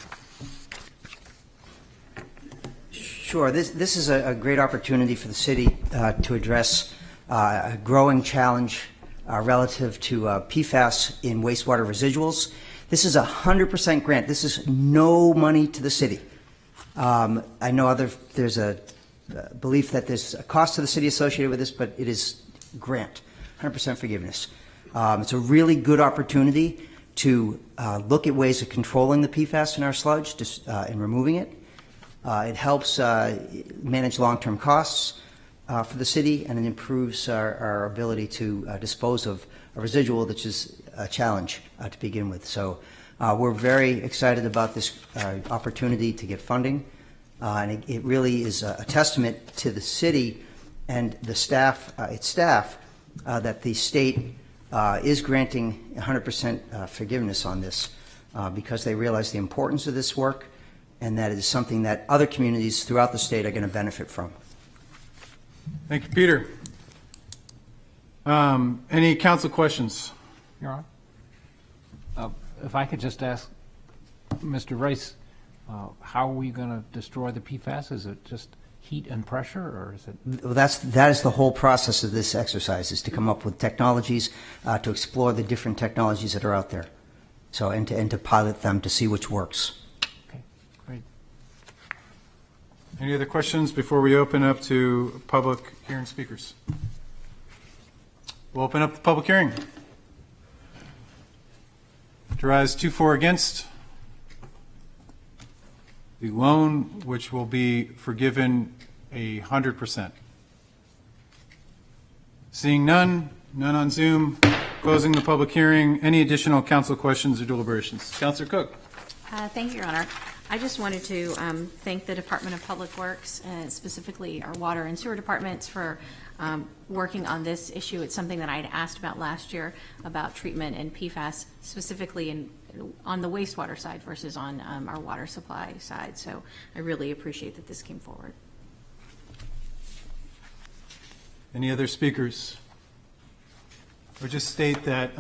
Sure. This is a great opportunity for the city to address a growing challenge relative to PFAS in wastewater residuals. This is a 100% grant. This is no money to the city. I know there's a belief that there's a cost to the city associated with this, but it is grant, 100% forgiveness. It's a really good opportunity to look at ways of controlling the PFAS in our sludge and removing it. It helps manage long-term costs for the city, and it improves our ability to dispose of a residual, which is a challenge to begin with. So we're very excited about this opportunity to get funding, and it really is a testament to the city and the staff, that the state is granting 100% forgiveness on this because they realize the importance of this work, and that it is something that other communities throughout the state are going to benefit from.
Thank you, Peter. Any council questions?
Your Honor, if I could just ask Mr. Rice, how are we going to destroy the PFAS? Is it just heat and pressure, or is it?
Well, that is the whole process of this exercise, is to come up with technologies, to explore the different technologies that are out there, so and to pilot them to see which works.
Okay, great.
Any other questions before we open up to public hearing speakers? We'll open up the public hearing. To rise 2-4 against the loan, which will be forgiven 100%. Seeing none on Zoom, closing the public hearing. Any additional council questions or deliberations? Councilor Cook.
Thank you, Your Honor. I just wanted to thank the Department of Public Works, specifically our water and sewer departments, for working on this issue. It's something that I had asked about last year, about treatment and PFAS, specifically on the wastewater side versus on our water supply side. So I really appreciate that this came forward.
Any other speakers? Or just state that,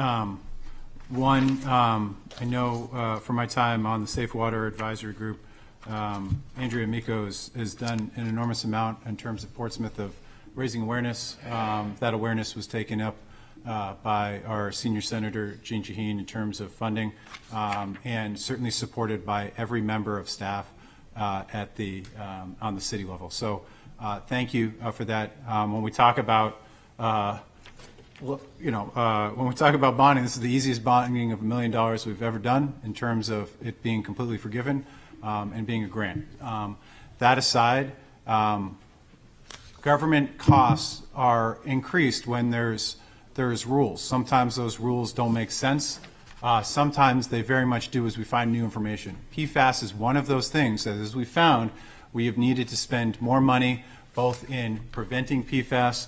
one, I know from my time on the Safe Water Advisory Group, Andrea Miko has done an enormous amount in terms of Portsmouth of raising awareness. That awareness was taken up by our senior senator, Jean Shaheen, in terms of funding, and certainly supported by every member of staff at the on the city level. So thank you for that. When we talk about when we talk about bonding, this is the easiest bonding of $1 million we've ever done in terms of it being completely forgiven and being a grant. That aside, government costs are increased when there's rules. Sometimes those rules don't make sense. Sometimes they very much do as we find new information. PFAS is one of those things that, as we found, we have needed to spend more money both in preventing PFAS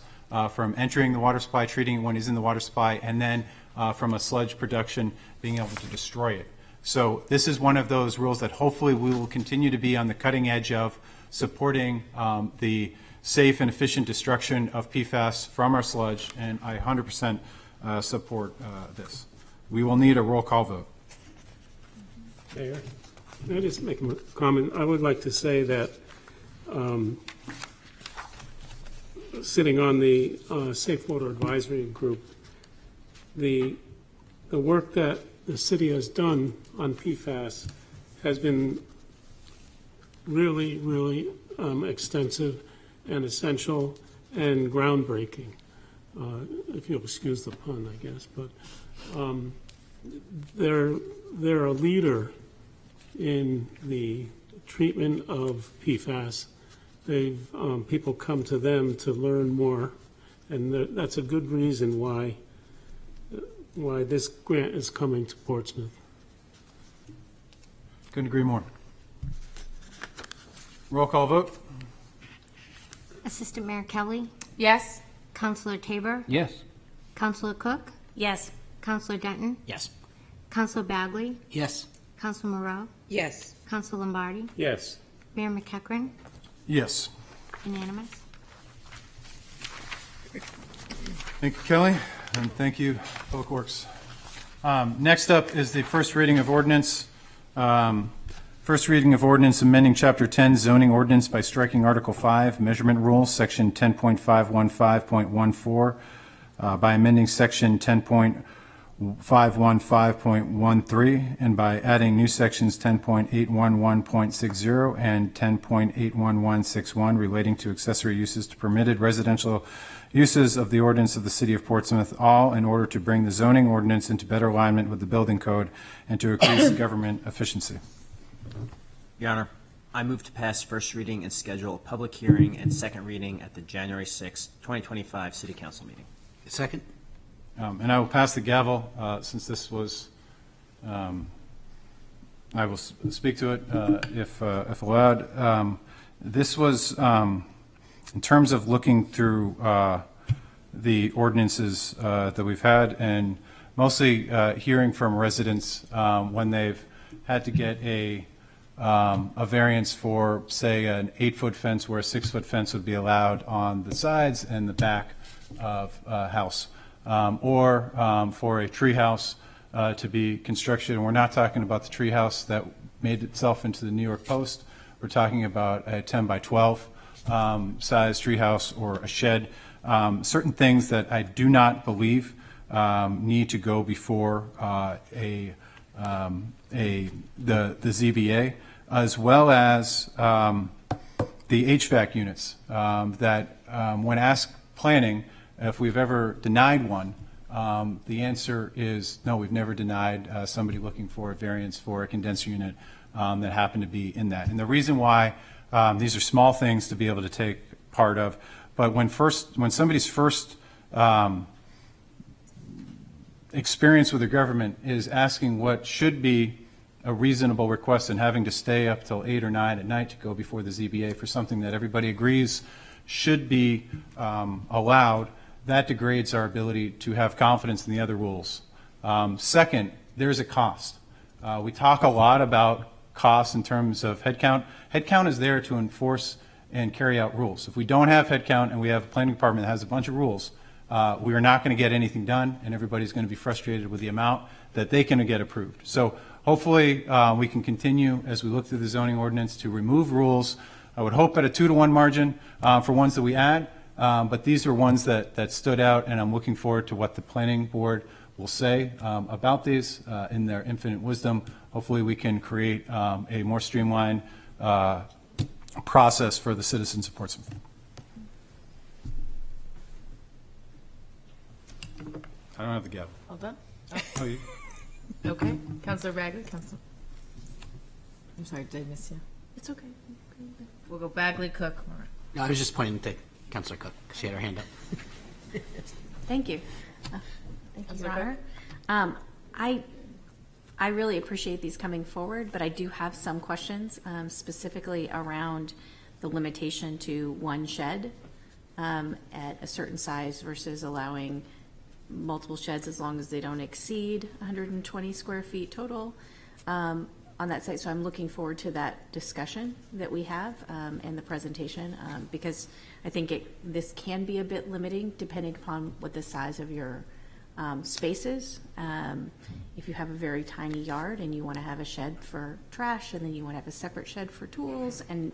from entering the water supply, treating it when it's in the water supply, and then from a sludge production, being able to destroy it. So this is one of those rules that hopefully we will continue to be on the cutting edge of, supporting the safe and efficient destruction of PFAS from our sludge, and I 100% support this. We will need a roll call vote.
Mayor, can I just make a comment? I would like to say that sitting on the Safe Water Advisory Group, the work that the city has done on PFAS has been really, really extensive and essential and groundbreaking, if you'll excuse the pun, I guess. But they're a leader in the treatment of PFAS. People come to them to learn more, and that's a good reason why this grant is coming to Portsmouth.
Couldn't agree more. Roll call vote.
Assistant Mayor Kelly?
Yes.
Counselor Tabor?
Yes.
Counselor Cook?
Yes.
Counselor Denton?
Yes.
Counselor Bagley?
Yes.
Counselor Moreau?
Yes.
Counselor Lombardi?
Yes.
Mayor McEachran?
Yes.
Unanimous.
Thank you, Kelly, and thank you, Public Works. Next up is the first reading of ordinance. First reading of ordinance amending Chapter 10 zoning ordinance by striking Article 5 measurement rules, Section 10.515.14, by amending Section 10.515.13, and by adding new sections 10.811.60 and 10.81161 relating to accessory uses to permitted residential uses of the ordinance of the City of Portsmouth, all in order to bring the zoning ordinance into better alignment with the building code and to increase government efficiency.
Your Honor, I move to pass first reading and schedule a public hearing and second reading at the January 6, 2025 City Council meeting.
Second?
And I will pass the gavel, since this was, I will speak to it if allowed. This was, in terms of looking through the ordinances that we've had, and mostly hearing from residents when they've had to get a variance for, say, an 8-foot fence where a 6-foot fence would be allowed on the sides and the back of a house. Or for a tree house to be constructed. And we're not talking about the tree house that made itself into the New York Post. We're talking about a 10 by 12 size tree house or a shed. Certain things that I do not believe need to go before the ZBA, as well as the HVAC units that when asked planning, if we've ever denied one, the answer is no, we've never denied somebody looking for a variance for a condenser unit that happened to be in that. And the reason why, these are small things to be able to take part of, but when somebody's first experience with the government is asking what should be a reasonable request and having to stay up till 8 or 9 at night to go before the ZBA for something that everybody agrees should be allowed, that degrades our ability to have confidence in the other rules. Second, there's a cost. We talk a lot about costs in terms of headcount. Headcount is there to enforce and carry out rules. If we don't have headcount and we have a planning department that has a bunch of rules, we are not going to get anything done, and everybody's going to be frustrated with the amount that they can get approved. So hopefully we can continue as we look through the zoning ordinance to remove rules. I would hope at a 2-to-1 margin for ones that we add, but these are ones that stood out, and I'm looking forward to what the planning board will say about these in their infinite wisdom. Hopefully, we can create a more streamlined process for the citizens of Portsmouth. I don't have the gavel.
All done?
Oh, you?
Okay. Counselor Bagley, Counselor. I'm sorry, did I miss you?
It's okay.
We'll go Bagley, Cook.
No, I was just pointing to Councilor Cook. She had her hand up.
Thank you. Thank you, Your Honor. I really appreciate these coming forward, but I do have some questions specifically around the limitation to one shed at a certain size versus allowing multiple sheds as long as they don't exceed 120 square feet total on that site. So I'm looking forward to that discussion that we have and the presentation because I think this can be a bit limiting depending upon what the size of your space is. If you have a very tiny yard and you want to have a shed for trash and then you want to have a separate shed for tools and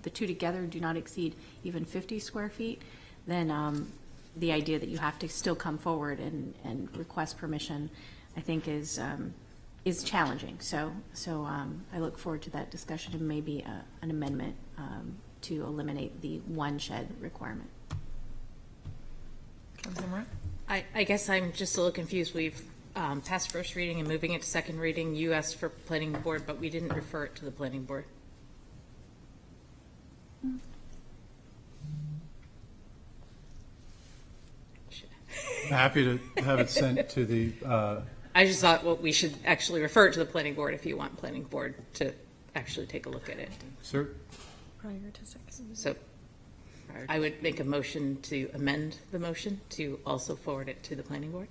the two together do not exceed even 50 square feet, then the idea that you have to still come forward and request permission, I think is challenging. So I look forward to that discussion and maybe an amendment to eliminate the one shed requirement.
Counselor Moore?
I guess I'm just a little confused. We've passed first reading and moving it to second reading. You asked for planning board, but we didn't refer it to the planning board.
Happy to have it sent to the.
I just thought, well, we should actually refer it to the planning board if you want planning board to actually take a look at it.
Sir?
Prior to second.
So I would make a motion to amend the motion to also forward it to the planning board.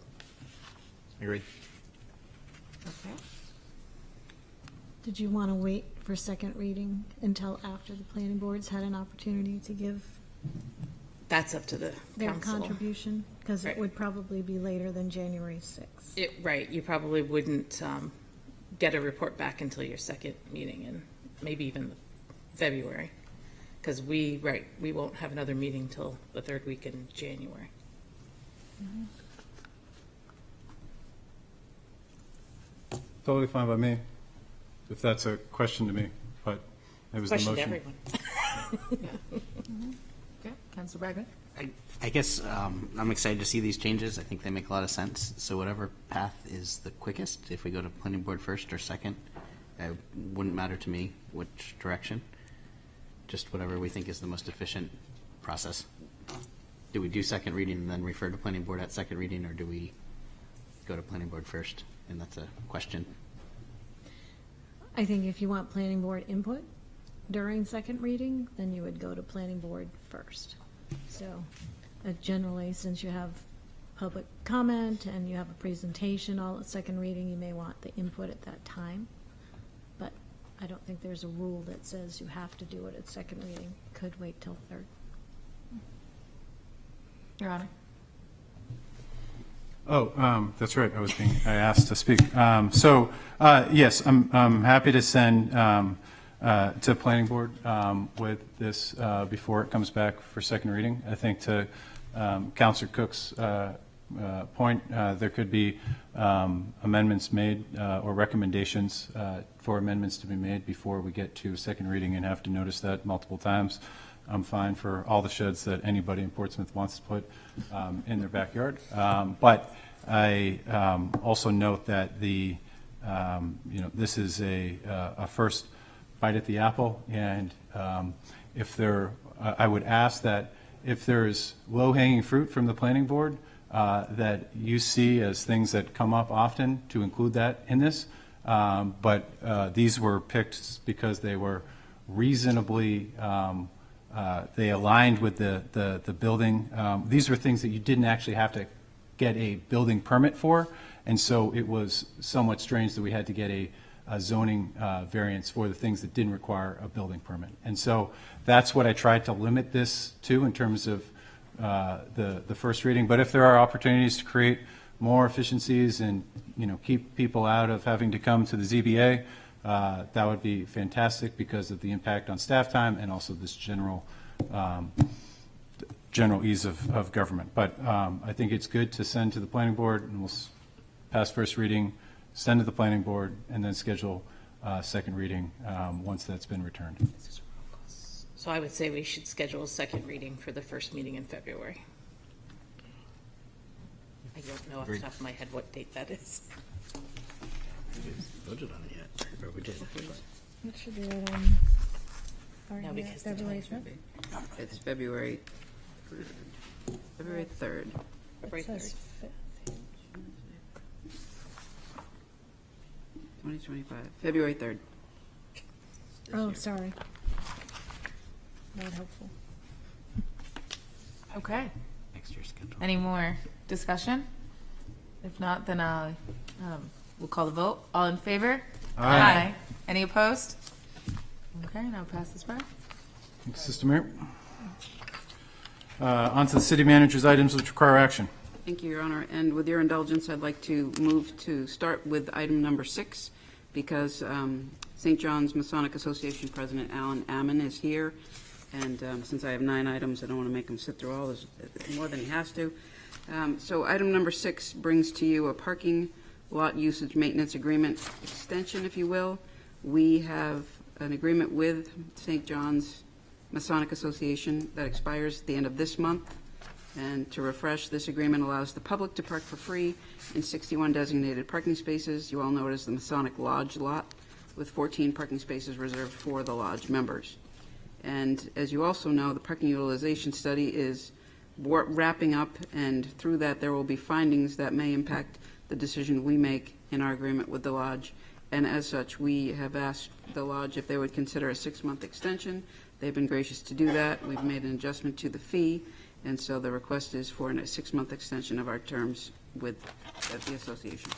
Agreed.
Okay.
Did you want to wait for second reading until after the planning boards had an opportunity to give
That's up to the
their
council.
contribution? Because
Right.
it would probably be later than January 6th.
Right, you probably wouldn't get a report back until your second meeting in maybe even February. Because we won't have another meeting till the third week in January.
Totally fine by me, if that's a question to me, but it was the
Question
motion.
to everyone.
Okay. Counselor Bagley?
I guess I'm excited to see these changes. I think they make a lot of sense. So whatever path is the quickest, if we go to planning board first or second, it wouldn't matter to me which direction. Just whatever we think is the most efficient process. Do we do second reading and then refer to planning board at second reading, or do we go to planning board first? And that's a question.
I think if you want planning board input during second reading, then you would go to planning board first. So generally, since you have public comment and you have a presentation all at second reading, you may want the input at that time. But I don't think there's a rule that says you have to do it at second reading. Could wait till third.
Your Honor?
Oh, that's right. I asked to speak. Yes, I'm happy to send to planning board with this before it comes back for second reading. I think to Councilor Cook's point, there could be amendments made or recommendations for amendments to be made before we get to second reading and have to notice that multiple times. I'm fine for all the sheds that anybody in Portsmouth wants to put in their backyard. But I also note that this is a first bite at the apple, and I would ask that if there's low-hanging fruit from the planning board that you see as things that come up often, to include that in this. But these were picked because they were reasonably. They aligned with the building. These were things that you didn't actually have to get a building permit for, and so it was somewhat strange that we had to get a zoning variance for the things that didn't require a building permit. And so that's what I tried to limit this to in terms of the first reading. But if there are opportunities to create more efficiencies and keep people out of having to come to the ZBA, that would be fantastic because of the impact on staff time and also this general general ease of government. But I think it's good to send to the planning board, and we'll pass first reading, send to the planning board, and then schedule second reading once that's been returned.
So I would say we should schedule a second reading for the first meeting in February. I don't know off the top of my head what date that is.
Voted on it yet, or we did.
What should be right on?
No, because the
February
times would
5th?
be.
It's February 3rd.
February
It says
3rd.
2025, February 3rd.
Oh, sorry. Not helpful.
Okay.
Next year's schedule.
Any more discussion? If not, then we'll call the vote. All in favor?
Aye.
Any opposed? Okay, now pass this by.
Thanks, Sister Mayor. On to the city manager's items which require action.
Thank you, Your Honor. And with your indulgence, I'd like to move to start with item number 6, because St. John's Masonic Association President Alan Ammon is here. And since I have 9 items, I don't want to make him sit through all this more than he has to. So item number 6 brings to you a parking lot usage maintenance agreement extension, if you will. We have an agreement with St. John's Masonic Association that expires at the end of this month. And to refresh, this agreement allows the public to park for free in 61 designated parking spaces. You all know it as the Masonic Lodge lot, with 14 parking spaces reserved for the lodge members. And as you also know, the parking utilization study is wrapping up, and through that there will be findings that may impact the decision we make in our agreement with the lodge. And as such, we have asked the lodge if they would consider a 6-month extension. They've been gracious to do that. We've made an adjustment to the fee, and so the request is for a 6-month extension of our terms with the association.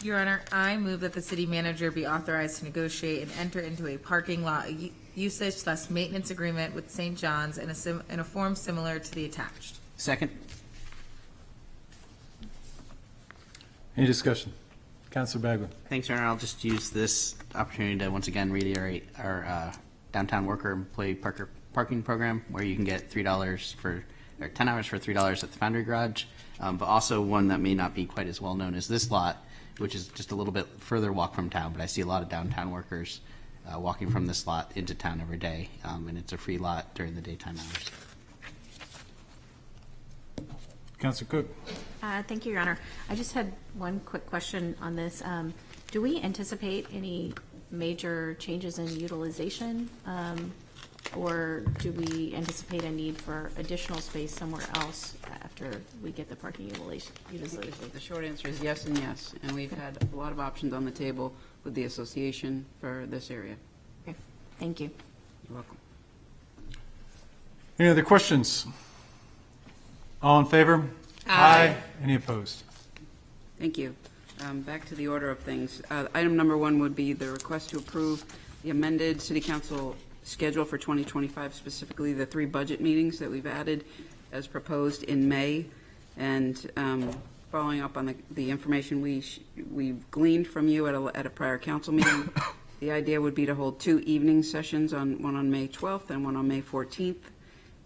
Your Honor, I move that the city manager be authorized to negotiate and enter into a parking lot usage/maintenance agreement with St. John's in a form similar to the attached.
Second.
Any discussion? Councilor Bagwell.
Thanks, Your Honor. I'll just use this opportunity to once again reiterate our downtown worker employee parking program, where you can get $3 for, or 10 hours for $3 at the Foundry Garage, but also one that may not be quite as well known as this lot, which is just a little bit further walk from town, but I see a lot of downtown workers walking from this lot into town every day, and it's a free lot during the daytime hours.
Councilor Cook.
Thank you, Your Honor. I just had one quick question on this. Do we anticipate any major changes in utilization? Or do we anticipate a need for additional space somewhere else after we get the parking utilization?
The short answer is yes and yes, and we've had a lot of options on the table with the association for this area.
Okay, thank you.
You're welcome.
Any other questions? All in favor? Aye. Any opposed?
Thank you. Back to the order of things. Item number 1 would be the request to approve the amended City Council schedule for 2025, specifically the 3 budget meetings that we've added as proposed in May. And following up on the information we gleaned from you at a prior council meeting, the idea would be to hold 2 evening sessions, one on May 12th and one on May 14th,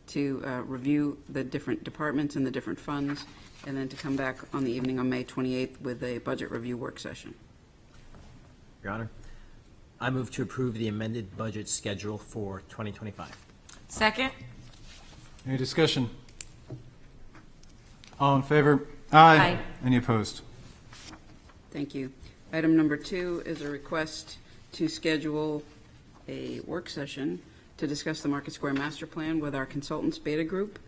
to review the different departments and the different funds, and then to come back on the evening on May 28th with a budget review work session.
Your Honor, I move to approve the amended budget schedule for 2025.
Second.
Any discussion? All in favor? Aye. Any opposed?
Thank you. Item number 2 is a request to schedule a work session to discuss the Market Square Master Plan with our consultants, Beta Group.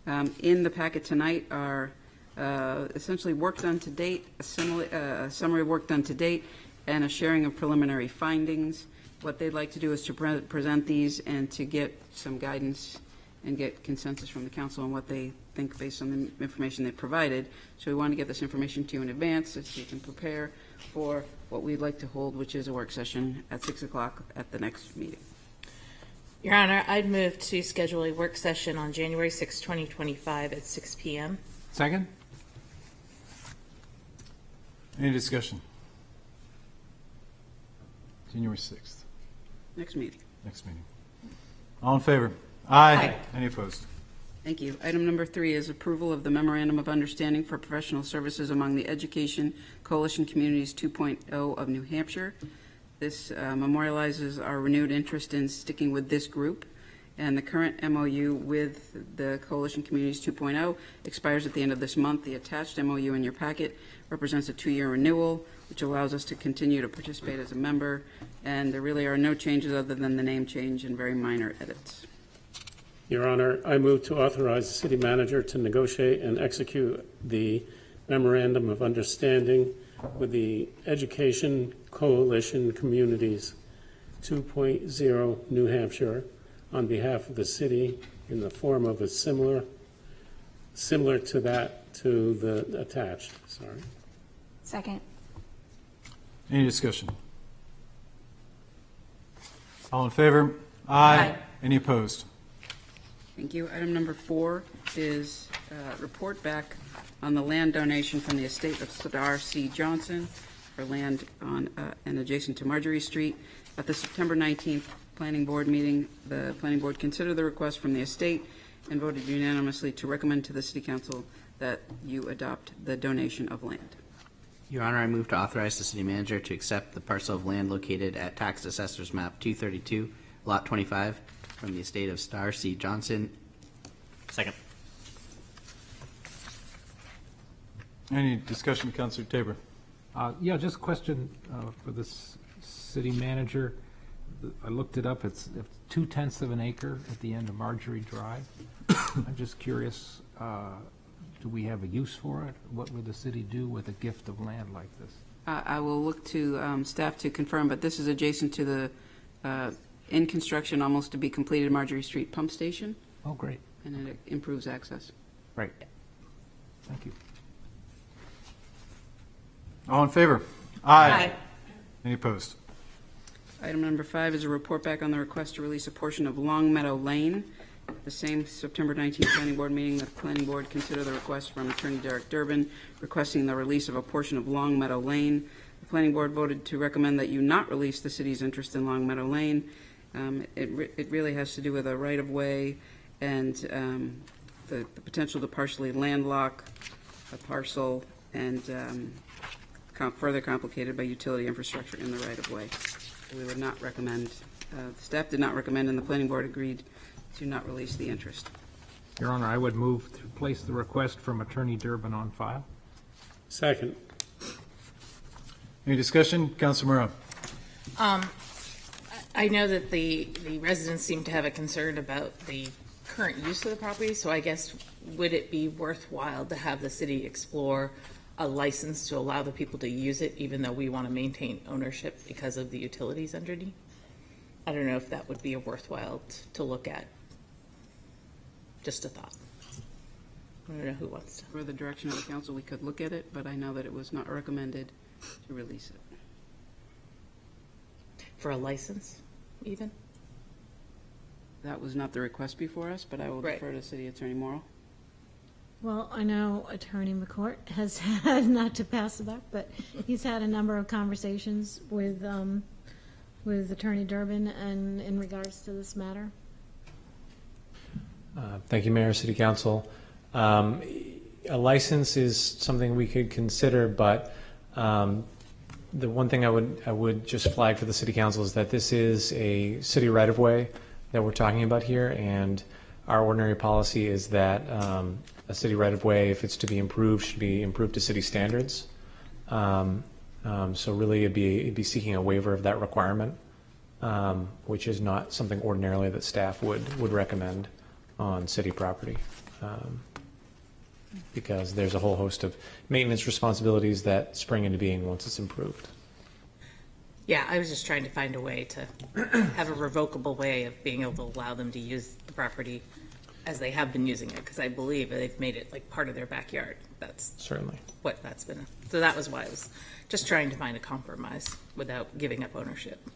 In the packet tonight are essentially work done to date, a summary of work done to date, and a sharing of preliminary findings. What they'd like to do is to present these and to get some guidance and get consensus from the council on what they think based on the information they provided. So we want to get this information to you in advance so you can prepare for what we'd like to hold, which is a work session at 6 o'clock at the next meeting.
Your Honor, I'd move to schedule a work session on January 6, 2025 at 6 p.m.
Second?
Any discussion? January 6th.
Next meeting.
Next meeting. All in favor? Aye. Any opposed?
Thank you. Item number 3 is approval of the Memorandum of Understanding for Professional Services among the Education Coalition Communities 2.0 of New Hampshire. This memorializes our renewed interest in sticking with this group, and the current MOU with the Coalition Communities 2.0 expires at the end of this month. The attached MOU in your packet represents a 2-year renewal, which allows us to continue to participate as a member, and there really are no changes other than the name change and very minor edits.
Your Honor, I move to authorize the city manager to negotiate and execute the memorandum of understanding with the Education Coalition Communities 2.0 New Hampshire on behalf of the city in the form of a similar to that to the attached. Sorry.
Second.
Any discussion? All in favor? Aye. Any opposed?
Thank you. Item number 4 is report back on the land donation from the estate of Star C. Johnson for land on and adjacent to Marjorie Street. At the September 19th Planning Board meeting, the Planning Board considered the request from the estate and voted unanimously to recommend to the City Council that you adopt the donation of land.
Your Honor, I move to authorize the city manager to accept the parcel of land located at Tax Assessor's Map 232, Lot 25, from the estate of Star C. Johnson.
Second.
Any discussion, Councilor Tabor?
Yeah, just a question for the city manager. I looked it up. It's 0.2 of an acre at the end of Marjorie Drive. I'm just curious, do we have a use for it? What would the city do with a gift of land like this?
I will look to staff to confirm, but this is adjacent to the in construction, almost to be completed Marjorie Street pump station.
Oh, great.
And it improves access.
Right. Thank you.
All in favor? Aye. Any opposed?
Item number 5 is a report back on the request to release a portion of Long Meadow Lane. The same September 19th Planning Board meeting, the Planning Board considered the request from Attorney Derek Durbin requesting the release of a portion of Long Meadow Lane. The Planning Board voted to recommend that you not release the city's interest in Long Meadow Lane. It really has to do with a right-of-way and the potential to partially landlock a parcel and further complicated by utility infrastructure in the right-of-way. We would not recommend, staff did not recommend, and the Planning Board agreed to not release the interest.
Your Honor, I would move to place the request from Attorney Durbin on file.
Second.
Any discussion, Councilor Morrow?
I know that the residents seem to have a concern about the current use of the property, so I guess would it be worthwhile to have the city explore a license to allow the people to use it, even though we want to maintain ownership because of the utilities underneath? I don't know if that would be a worthwhile to look at. Just a thought. I don't know who wants to.
For the direction of the council, we could look at it, but I know that it was not recommended to release it.
For a license, even?
That was not the request before us, but I will defer to City Attorney Morrow.
Well, I know Attorney McCourt has had, not to pass the buck, but he's had a number of conversations with Attorney Durbin and in regards to this matter.
Thank you, Mayor, City Council. A license is something we could consider, but the one thing I would just flag for the City Council is that this is a city right-of-way that we're talking about here, and our ordinary policy is that a city right-of-way, if it's to be improved, should be improved to city standards. So really, it'd be seeking a waiver of that requirement, which is not something ordinarily that staff would recommend on city property, because there's a whole host of maintenance responsibilities that spring into being once it's improved.
Yeah, I was just trying to find a way to have a revocable way of being able to allow them to use the property as they have been using it, because I believe they've made it like part of their backyard. That's
certainly
what that's been. So that was why I was just trying to find a compromise without giving up ownership.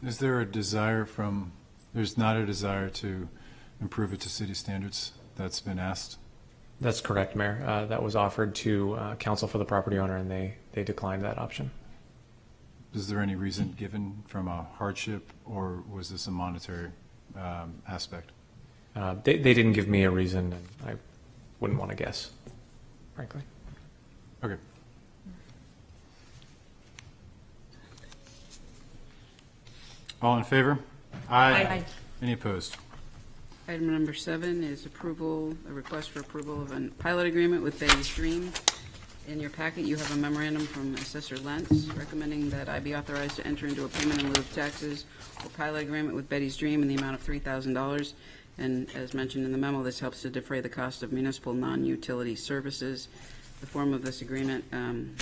Is there a desire there's not a desire to improve it to city standards that's been asked?
That's correct, Mayor. That was offered to counsel for the property owner, and they declined that option.
is there any reason given from a hardship, or was this a monetary aspect?
They didn't give me a reason, and I wouldn't want to guess, frankly.
Okay. All in favor?
Aye.
Any opposed?
Item number 7 is approval, a request for approval of a pilot agreement with Betty's Dream. In your packet, you have a memorandum from Assessor Lentz recommending that I be authorized to enter into a payment in lieu of taxes or pilot agreement with Betty's Dream in the amount of $3,000. And as mentioned in the memo, this helps to defray the cost of municipal non-utility services. The form of this agreement, and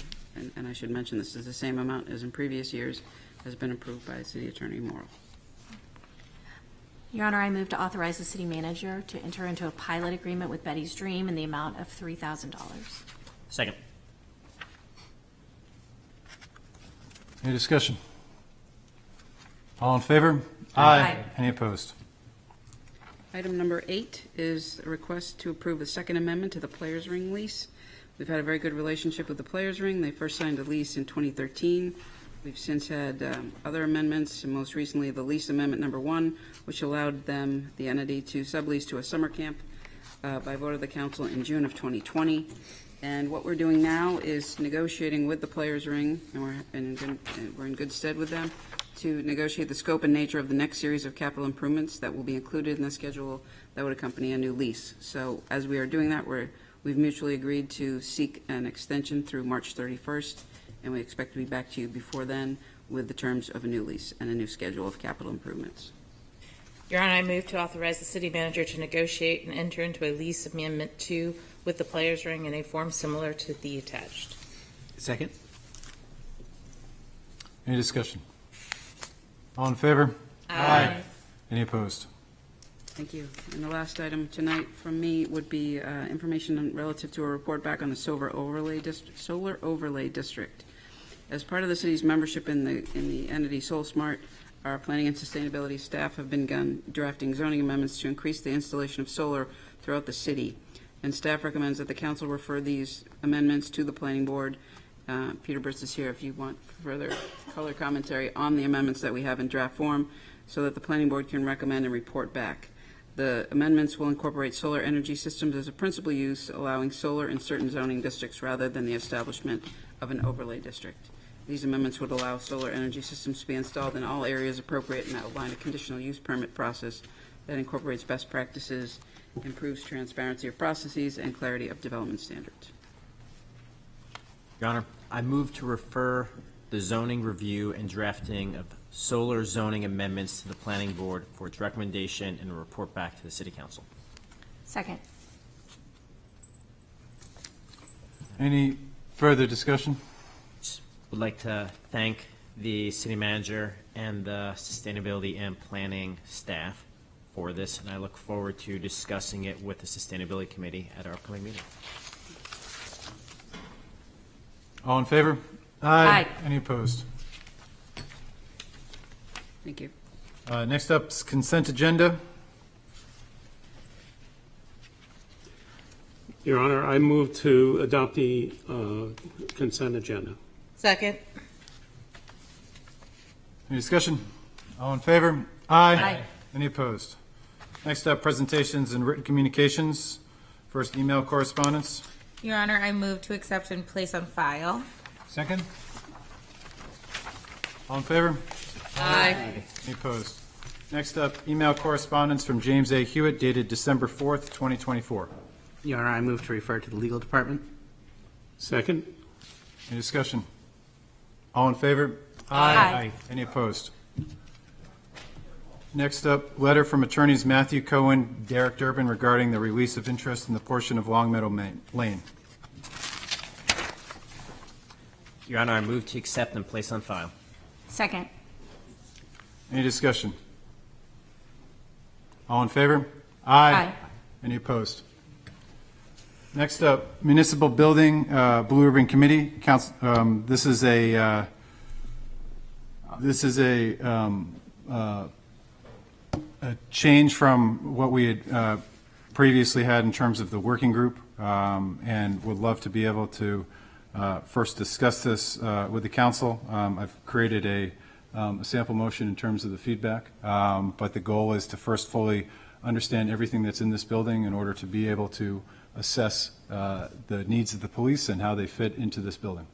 I should mention this is the same amount as in previous years, has been approved by City Attorney Morrill.
Your Honor, I move to authorize the city manager to enter into a pilot agreement with Betty's Dream in the amount of $3,000.
Second.
Any discussion? All in favor?
Aye.
Any opposed?
Item number 8 is a request to approve a second amendment to the Players Ring lease. We've had a very good relationship with the Players Ring. They first signed a lease in 2013. We've since had other amendments, and most recently the lease amendment number 1, which allowed them, the entity, to sublease to a summer camp by vote of the council in June of 2020. And what we're doing now is negotiating with the Players Ring, and we're in good stead with them, to negotiate the scope and nature of the next series of capital improvements that will be included in the schedule that would accompany a new lease. So as we are doing that, we've mutually agreed to seek an extension through March 31st, and we expect to be back to you before then with the terms of a new lease and a new schedule of capital improvements.
Your Honor, I move to authorize the city manager to negotiate and enter into a lease amendment 2 with the Players Ring in a form similar to the attached.
Second.
Any discussion? All in favor?
Aye.
Any opposed?
Thank you. And the last item tonight from me would be information relative to a report back on the Solar Overlay District. As part of the city's membership in the entity SolSmart, our planning and sustainability staff have begun drafting zoning amendments to increase the installation of solar throughout the city. And staff recommends that the council refer these amendments to the planning board. Peter Burst is here if you want further color commentary on the amendments that we have in draft form, so that the planning board can recommend and report back. The amendments will incorporate solar energy systems as a principal use, allowing solar in certain zoning districts rather than the establishment of an overlay district. These amendments would allow solar energy systems to be installed in all areas appropriate and outline a conditional use permit process that incorporates best practices, improves transparency of processes, and clarity of development standards.
Your Honor, I move to refer the zoning review and drafting of solar zoning amendments to the planning board for its recommendation and a report back to the city council.
Second.
Any further discussion?
Would like to thank the city manager and the sustainability and planning staff for this, and I look forward to discussing it with the sustainability committee at our upcoming meeting.
All in favor?
Aye.
Any opposed?
Thank you.
Next up is consent agenda.
Your Honor, I move to adopt the consent agenda.
Second.
Any discussion? All in favor? Aye.
Aye.
Any opposed? Next up, presentations and written communications. First, email correspondence.
Your Honor, I move to accept and place on file.
Second. All in favor?
Aye.
Any opposed? Next up, email correspondence from James A. Hewitt dated December 4th, 2024.
Your Honor, I move to refer to the legal department.
Second.
Any discussion? All in favor?
Aye.
Any opposed? Next up, letter from attorneys Matthew Cohen, Derek Durbin regarding the release of interest in the portion of Long Meadow Lane.
Your Honor, I move to accept and place on file.
Second.
Any discussion? All in favor? Aye. Any opposed? Next up, Municipal Building, Blue Ribbon Committee. Council, this is a change from what we had previously had in terms of the working group, and would love to be able to first discuss this with the council. I've created a sample motion in terms of the feedback, but the goal is to first fully understand everything that's in this building in order to be able to assess the needs of the police and how they fit into this building.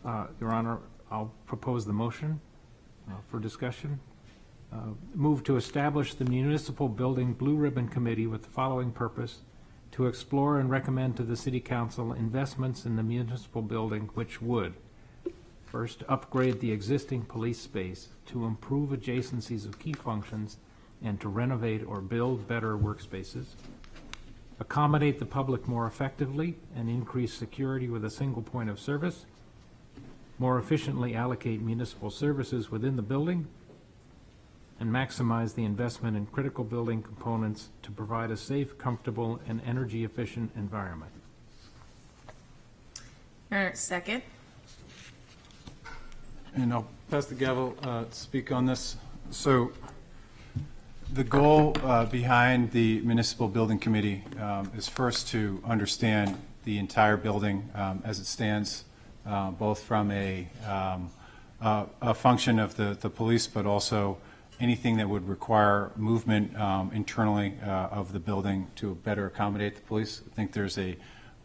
Your Honor, I'll propose the motion for discussion. Move to establish the Municipal Building Blue Ribbon Committee with the following purpose: to explore and recommend to the City Council investments in the municipal building which would, first, upgrade the existing police space to improve adjacencies of key functions and to renovate or build better workspaces, accommodate the public more effectively and increase security with a single point of service, more efficiently allocate municipal services within the building, and maximize the investment in critical building components to provide a safe, comfortable, and energy-efficient environment.
Your Honor, second.
And I'll pass the gavel to speak on this. So the goal behind the Municipal Building Committee is first to understand the entire building as it stands, both from a function of the police, but also anything that would require movement internally of the building to better accommodate the police. I think there's a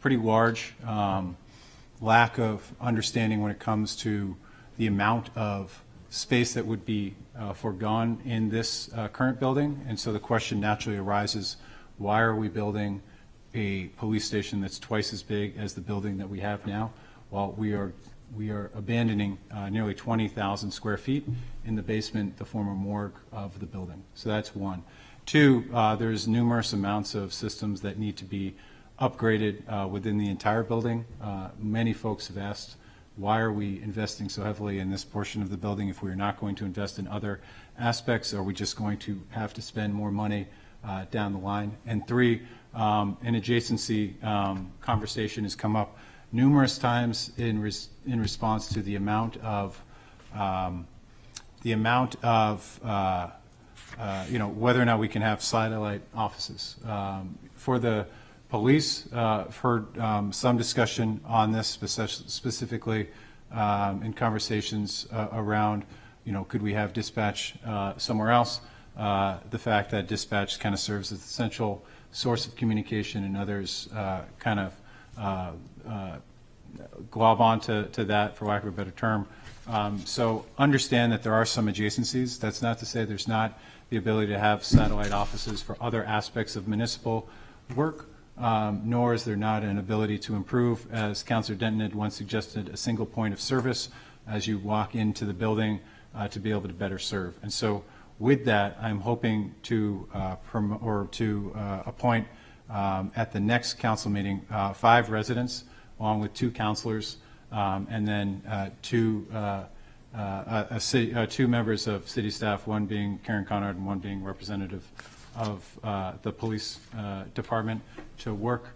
pretty large lack of understanding when it comes to the amount of space that would be foregone in this current building. And so the question naturally arises, why are we building a police station that's twice as big as the building that we have now, while we are abandoning nearly 20,000 square feet in the basement, the former morgue of the building? So that's one. Two, there's numerous amounts of systems that need to be upgraded within the entire building. Many folks have asked, why are we investing so heavily in this portion of the building if we're not going to invest in other aspects? Are we just going to have to spend more money down the line? And three, an adjacency conversation has come up numerous times in response to the amount of whether or not we can have satellite offices. For the police, I've heard some discussion on this, specifically in conversations around, could we have dispatch somewhere else? The fact that dispatch kind of serves as the central source of communication, and others kind of glob on to that, for lack of a better term. So understand that there are some adjacencies. That's not to say there's not the ability to have satellite offices for other aspects of municipal work, nor is there not an ability to improve, as Councilor Denton had once suggested, a single point of service as you walk into the building to be able to better serve. And so with that, I'm hoping to appoint at the next council meeting 5 residents, along with 2 counselors, and then 2 members of city staff, one being Karen Conrad and one being representative of the police department, to work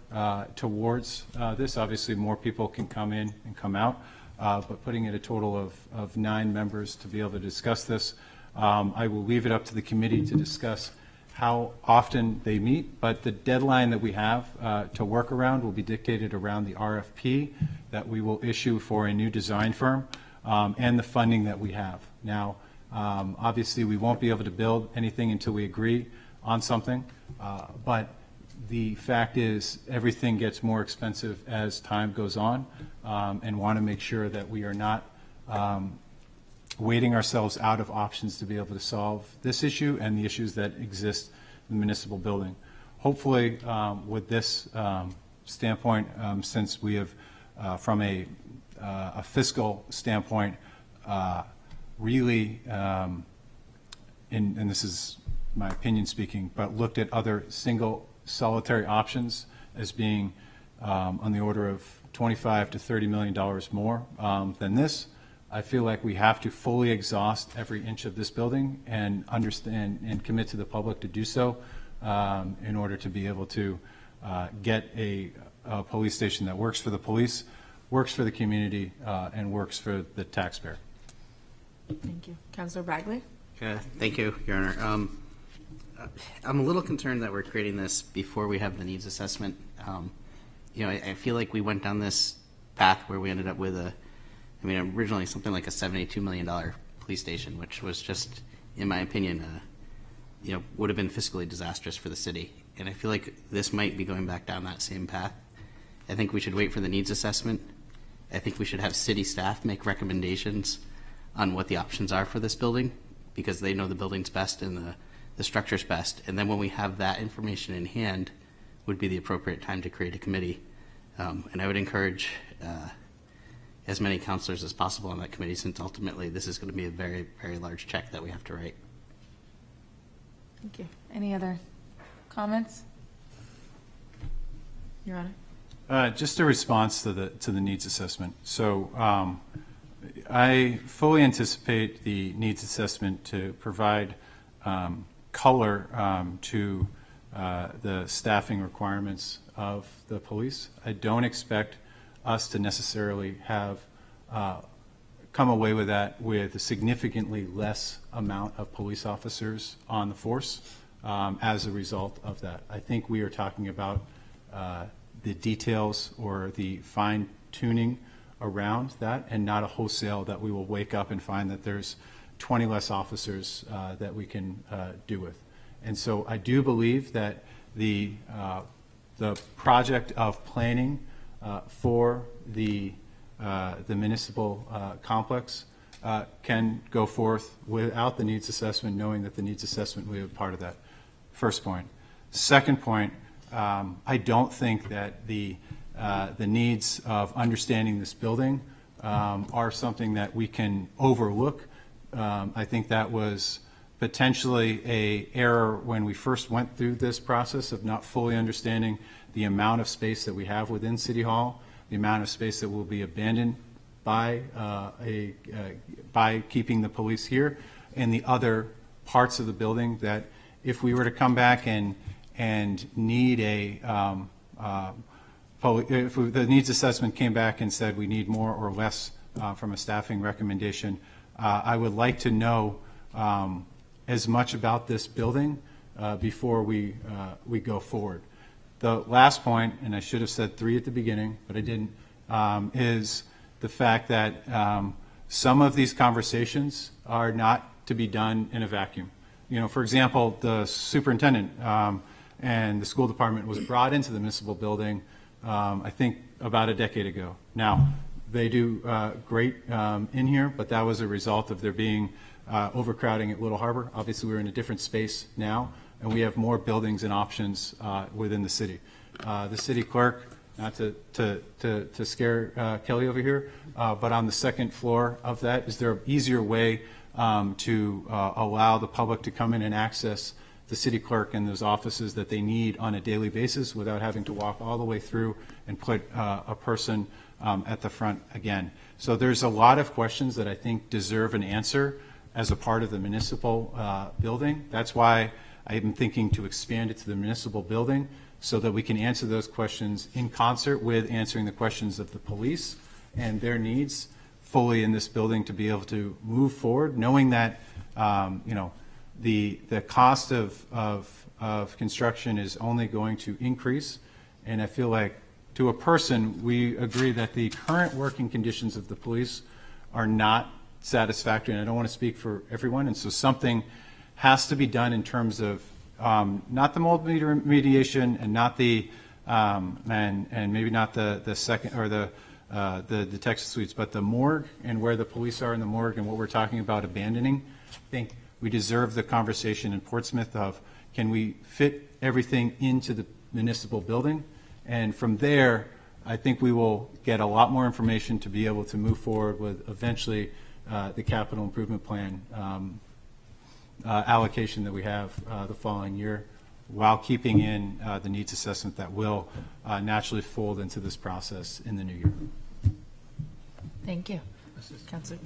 towards this. Obviously, more people can come in and come out, but putting it a total of 9 members to be able to discuss this. I will leave it up to the committee to discuss how often they meet, but the deadline that we have to work around will be dictated around the RFP that we will issue for a new design firm and the funding that we have. Now, obviously, we won't be able to build anything until we agree on something, but the fact is everything gets more expensive as time goes on, and want to make sure that we are not waiting ourselves out of options to be able to solve this issue and the issues that exist in the municipal building. Hopefully, with this standpoint, since we have, from a fiscal standpoint, really, and this is my opinion speaking, but looked at other single solitary options as being on the order of $25 to $30 million more than this. I feel like we have to fully exhaust every inch of this building and understand and commit to the public to do so in order to be able to get a police station that works for the police, works for the community, and works for the taxpayer.
Thank you. Councilor Bagley?
Thank you, Your Honor. I'm a little concerned that we're creating this before we have the needs assessment. I feel like we went down this path where we ended up with originally something like a $72 million police station, which was just, in my opinion, would have been fiscally disastrous for the city. And I feel like this might be going back down that same path. I think we should wait for the needs assessment. I think we should have city staff make recommendations on what the options are for this building, because they know the building's best and the structure's best. And then when we have that information in hand, would be the appropriate time to create a committee. And I would encourage as many counselors as possible on that committee, since ultimately this is going to be a very, very large check that we have to write.
Thank you. Any other comments? Your Honor.
Just a response to the needs assessment. So I fully anticipate the needs assessment to provide color to the staffing requirements of the police. I don't expect us to necessarily have come away with that with a significantly less amount of police officers on the force as a result of that. I think we are talking about the details or the fine tuning around that, and not a wholesale that we will wake up and find that there's 20 less officers that we can do with. And so I do believe that the project of planning for the municipal complex can go forth without the needs assessment, knowing that the needs assessment will be a part of that. First point. Second point, I don't think that the needs of understanding this building are something that we can overlook. I think that was potentially a error when we first went through this process of not fully understanding the amount of space that we have within City Hall, the amount of space that will be abandoned by by keeping the police here, and the other parts of the building that if we were to come back and need a if the needs assessment came back and said we need more or less from a staffing recommendation, I would like to know as much about this building before we go forward. The last point, and I should have said 3 at the beginning, but I didn't, is the fact that some of these conversations are not to be done in a vacuum. For example, the superintendent and the school department was brought into the municipal building, I think about a decade ago. Now, they do great in here, but that was a result of there being overcrowding at Little Harbor. Obviously, we're in a different space now, and we have more buildings and options within the city. The city clerk, not to scare Kelly over here, but on the second floor of that, is there an easier way to allow the public to come in and access the city clerk and those offices that they need on a daily basis without having to walk all the way through and put a person at the front again? So there's a lot of questions that I think deserve an answer as a part of the municipal building. That's why I'm thinking to expand it to the municipal building so that we can answer those questions in concert with answering the questions of the police and their needs fully in this building to be able to move forward, knowing that the cost of construction is only going to increase. And I feel like to a person, we agree that the current working conditions of the police are not satisfactory, and I don't want to speak for everyone, and so something has to be done in terms of not the mold remediation and not the and maybe not the second or the Texas suites, but the morgue and where the police are in the morgue and what we're talking about abandoning. I think we deserve the conversation in Portsmouth of can we fit everything into the municipal building, and from there I think we will get a lot more information to be able to move forward with eventually the capital improvement plan allocation that we have the following year, while keeping in the needs assessment that will naturally fold into this process in the new year.
Thank you. Councilor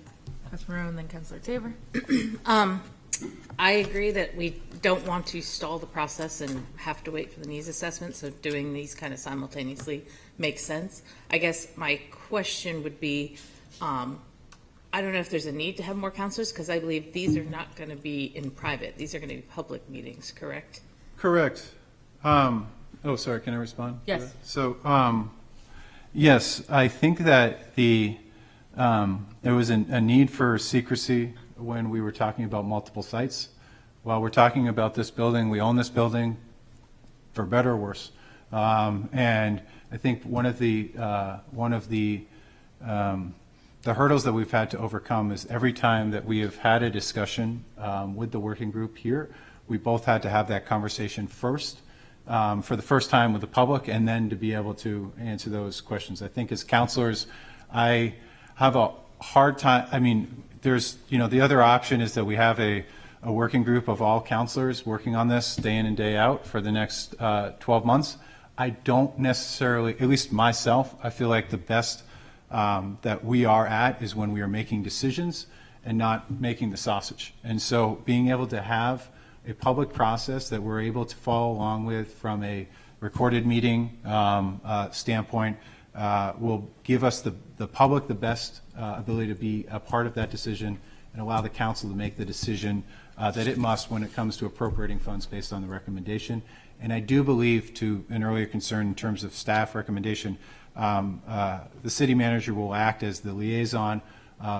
Rowan, then Councilor Tabor.
I agree that we don't want to stall the process and have to wait for the needs assessment, so doing these kind of simultaneously makes sense. I guess my question would be, I don't know if there's a need to have more counselors, because I believe these are not going to be in private. These are going to be public meetings, correct?
Correct. Oh, sorry, can I respond?
Yes.
So Yes, I think that there was a need for secrecy when we were talking about multiple sites. While we're talking about this building, we own this building, for better or worse. And I think one of the hurdles that we've had to overcome is every time that we have had a discussion with the working group here, we both had to have that conversation first, for the first time with the public, and then to be able to answer those questions. I think as counselors, I have a hard time. I mean, there's, the other option is that we have a working group of all counselors working on this day in and day out for the next 12 months. I don't necessarily, at least myself, I feel like the best that we are at is when we are making decisions and not making the sausage. And so being able to have a public process that we're able to follow along with from a recorded meeting standpoint will give us the public the best ability to be a part of that decision and allow the council to make the decision that it must when it comes to appropriating funds based on the recommendation. And I do believe, to an earlier concern in terms of staff recommendation, the city manager will act as the liaison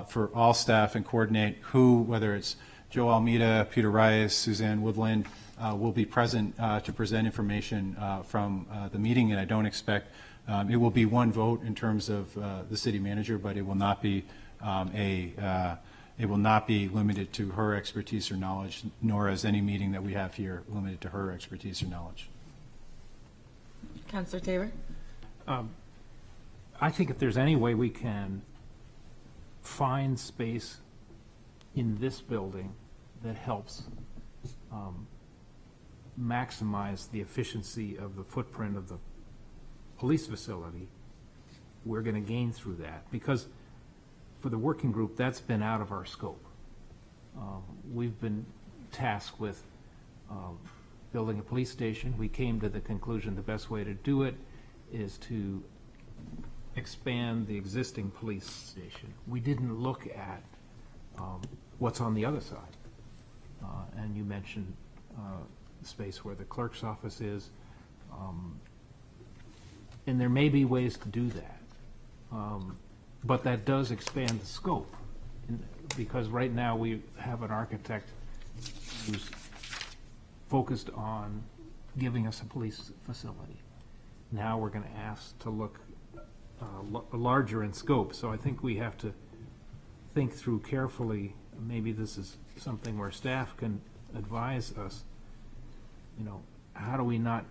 for all staff and coordinate who, whether it's Joe Almeida, Peter Reyes, Suzanne Woodland, will be present to present information from the meeting. And I don't expect it will be one vote in terms of the city manager, but it will not be it will not be limited to her expertise or knowledge, nor is any meeting that we have here limited to her expertise or knowledge.
Councillor Tabor?
I think if there's any way we can find space in this building that helps maximize the efficiency of the footprint of the police facility, we're going to gain through that. Because for the working group, that's been out of our scope. We've been tasked with building a police station. We came to the conclusion the best way to do it is to expand the existing police station. We didn't look at what's on the other side. And you mentioned the space where the clerk's office is. And there may be ways to do that. But that does expand the scope, because right now we have an architect who's focused on giving us a police facility. Now we're going to ask to look larger in scope. So I think we have to think through carefully. Maybe this is something where staff can advise us, how do we not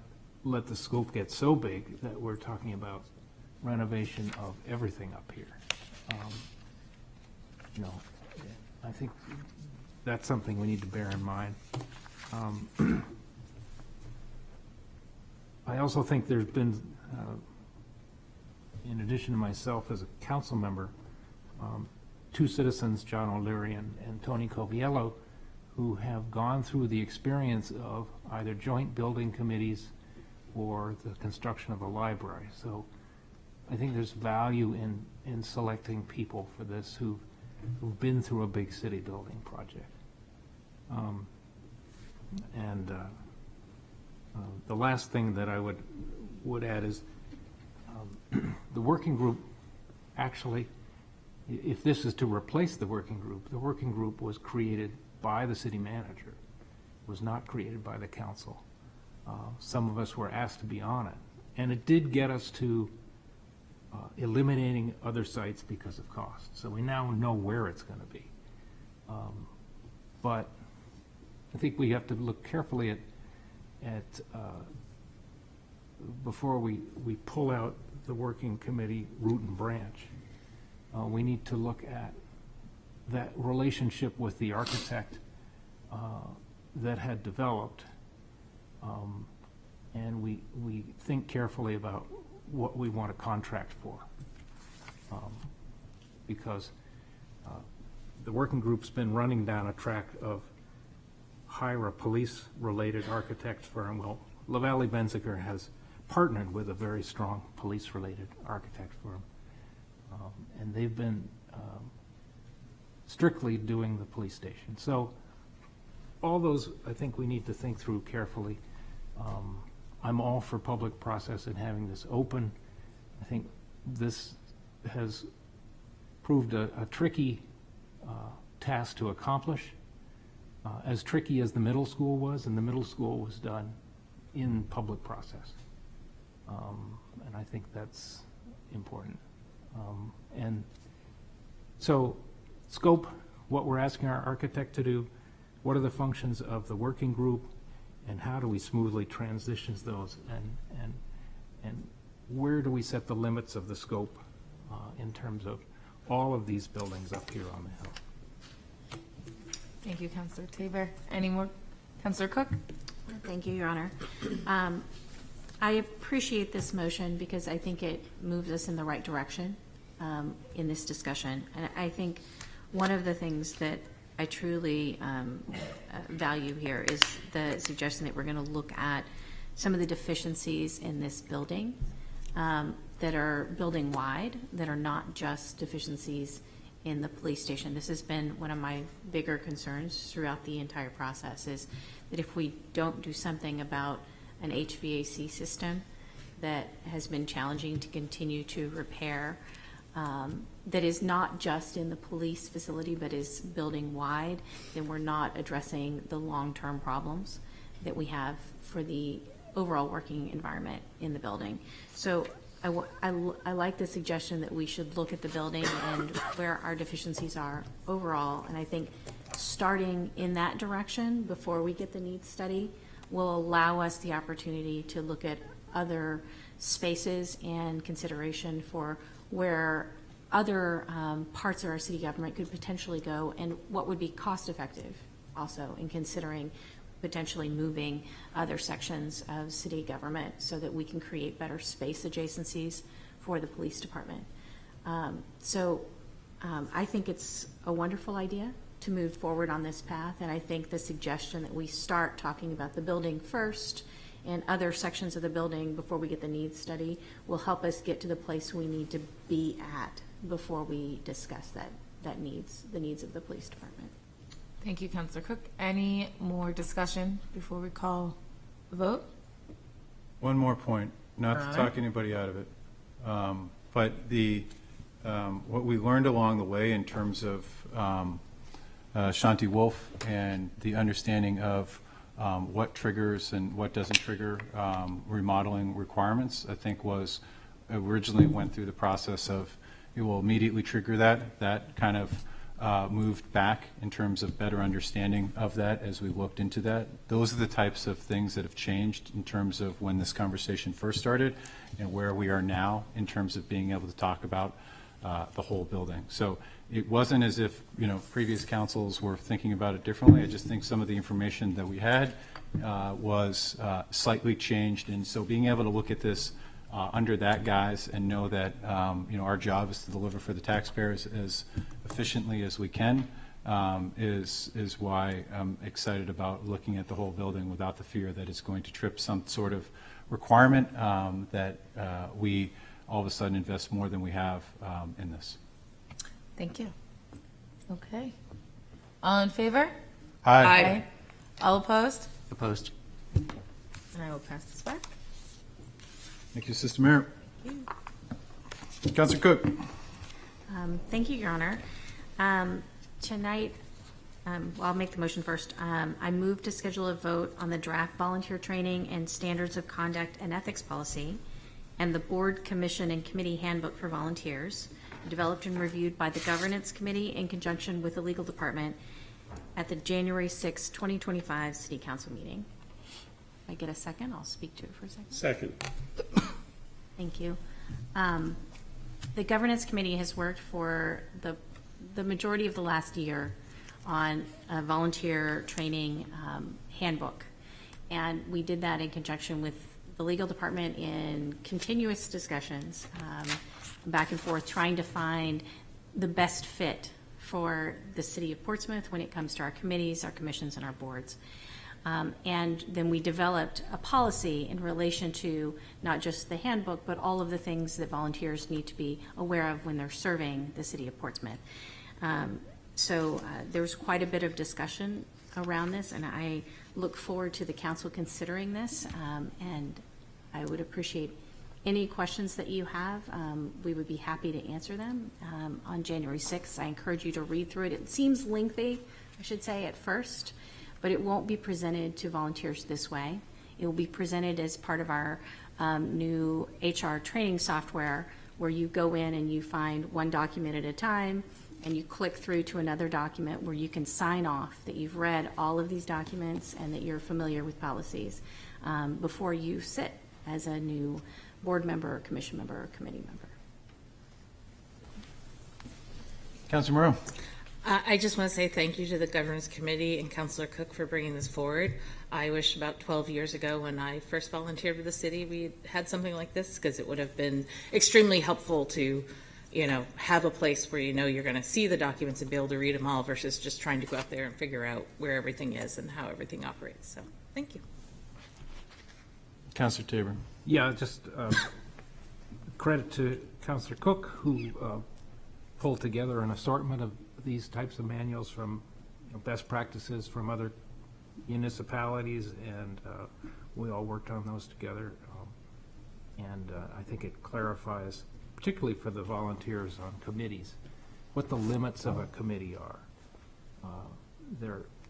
let the scope get so big that we're talking about renovation of everything up here. I think that's something we need to bear in mind. I also think there's been, in addition to myself as a council member, two citizens, John O'Leary and Tony Coviello, who have gone through the experience of either joint building committees or the construction of a library. So I think there's value in selecting people for this who've been through a big city building project. The last thing that I would add is the working group, actually, if this is to replace the working group was created by the city manager, was not created by the council. Some of us were asked to be on it, and it did get us to eliminating other sites because of cost. So we now know where it's going to be. But I think we have to look carefully at before we pull out the working committee root and branch. We need to look at that relationship with the architect that had developed, and we think carefully about what we want to contract for, because the working group's been running down a track of hire a police-related architect firm. Well, LaValle Benziger has partnered with a very strong police-related architect firm, and they've been strictly doing the police station. So all those, I think we need to think through carefully. I'm all for public process and having this open. I think this has proved a tricky task to accomplish, as tricky as the middle school was, and the middle school was done in public process. And I think that's important. And so, scope, what we're asking our architect to do, what are the functions of the working group, and how do we smoothly transition those, and where do we set the limits of the scope in terms of all of these buildings up here on the hill?
Thank you, Councilor Tabor. Any more? Councilor Cook?
Thank you, Your Honor. I appreciate this motion because I think it moves us in the right direction in this discussion. And I think one of the things that I truly value here is the suggestion that we're going to look at some of the deficiencies in this building that are building wide, that are not just deficiencies in the police station. This has been one of my bigger concerns throughout the entire process, is that if we don't do something about an HVAC system that has been challenging to continue to repair, that is not just in the police facility but is building wide, then we're not addressing the long-term problems that we have for the overall working environment in the building. So I like the suggestion that we should look at the building and where our deficiencies are overall, and I think starting in that direction before we get the needs study will allow us the opportunity to look at other spaces and consideration for where other parts of our city government could potentially go, and what would be cost effective also in considering potentially moving other sections of city government so that we can create better space adjacencies for the police department. I think it's a wonderful idea to move forward on this path, and I think the suggestion that we start talking about the building first and other sections of the building before we get the needs study will help us get to the place we need to be at before we discuss the needs of the police department.
Thank you, Councilor Cook. Any more discussion before we call the vote?
One more point, not to talk anybody out of it, but what we learned along the way in terms of Shanti Wolf and the understanding of what triggers and what doesn't trigger remodeling requirements, I think was originally went through the process of it will immediately trigger that. That kind of moved back in terms of better understanding of that as we looked into that. Those are the types of things that have changed in terms of when this conversation first started and where we are now in terms of being able to talk about the whole building. So it wasn't as if, previous councils were thinking about it differently. I just think some of the information that we had was slightly changed. And so being able to look at this under that guise and know that, our job is to deliver for the taxpayers as efficiently as we can is why I'm excited about looking at the whole building without the fear that it's going to trip some sort of requirement that we all of a sudden invest more than we have in this.
Thank you. Okay. All in favor?
Aye.
All opposed?
Opposed.
And I will pass this back.
Thank you, Sister Mayor. Councilor Cook.
Thank you, Your Honor. Tonight, I'll make the motion first. I move to schedule a vote on the draft volunteer training and standards of conduct and ethics policy and the board, commission, and committee handbook for volunteers, developed and reviewed by the governance committee in conjunction with the legal department at the January 6, 2025 City Council meeting. If I get a second, I'll speak to it for a second.
Second.
Thank you. The governance committee has worked for the majority of the last year on a volunteer training handbook. And we did that in conjunction with the legal department in continuous discussions back and forth, trying to find the best fit for the city of Portsmouth when it comes to our committees, our commissions, and our boards. And then we developed a policy in relation to not just the handbook, but all of the things that volunteers need to be aware of when they're serving the city of Portsmouth. So there's quite a bit of discussion around this, and I look forward to the council considering this, and I would appreciate any questions that you have, we would be happy to answer them on January 6th. I encourage you to read through it. It seems lengthy, I should say, at first, but it won't be presented to volunteers this way. It will be presented as part of our new HR training software, where you go in and you find one document at a time, and you click through to another document where you can sign off that you've read all of these documents and that you're familiar with policies before you sit as a new board member, or commission member, or committee member.
Councilor Moreau.
I just want to say thank you to the Governance Committee and Councilor Cook for bringing this forward. I wish about 12 years ago, when I first volunteered with the city, we had something like this, because it would have been extremely helpful to, have a place where you're going to see the documents and be able to read them all, versus just trying to go out there and figure out where everything is and how everything operates. So, thank you.
Councilor Tabor.
Yeah, just credit to Councilor Cook, who pulled together an assortment of these types of manuals from best practices from other municipalities, and we all worked on those together. And I think it clarifies, particularly for the volunteers on committees, what the limits of a committee are.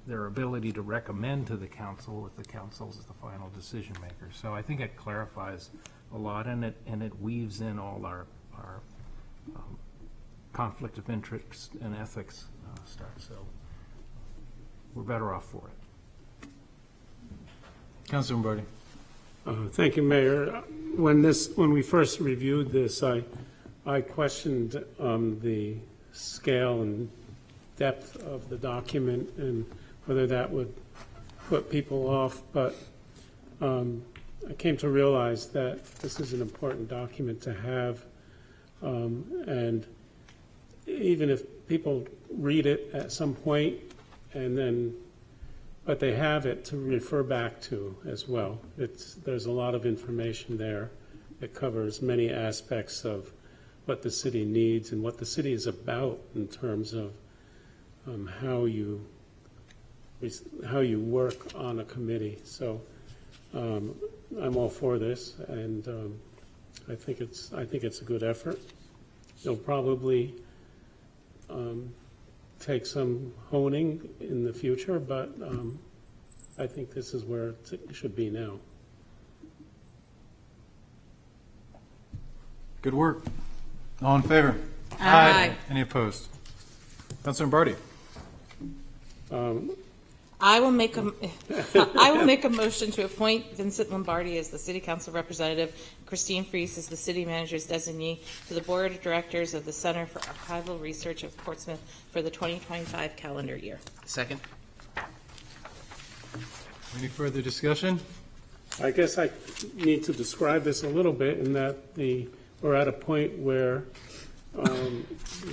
Their ability to recommend to the council if the council is the final decision maker. So I think it clarifies a lot, and it weaves in all our conflict of interest and ethics stuff. So we're better off for it.
Councilor Lombardi.
Thank you, Mayor. When we first reviewed this, I questioned the scale and depth of the document and whether that would put people off, but I came to realize that this is an important document to have, and even if people read it at some point but they have it to refer back to as well. There's a lot of information there that covers many aspects of what the city needs and what the city is about in terms of how you work on a committee. So I'm all for this, and I think it's a good effort. It'll probably take some honing in the future, but I think this is where it should be now.
Good work. All in favor?
Aye.
Any opposed? Councilor Lombardi.
I will make a motion to appoint Vincent Lombardi as the City Council representative, Christine Freese as the City Manager's designee, to the Board of Directors of the Center for Archival Research of Portsmouth for the 2025 calendar year.
Second.
Any further discussion?
I guess I need to describe this a little bit in that we're at a point where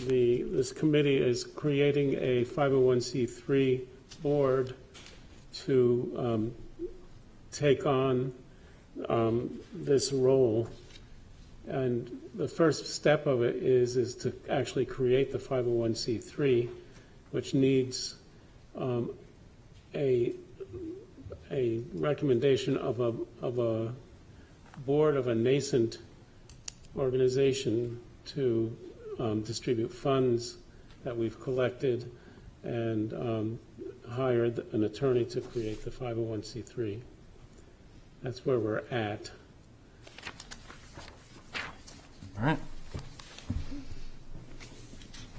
this committee is creating a 501c3 board to take on this role. And the first step of it is to actually create the 501c3, which needs a recommendation of a board of a nascent organization to distribute funds that we've collected and hired an attorney to create the 501c3. That's where we're at.
All right.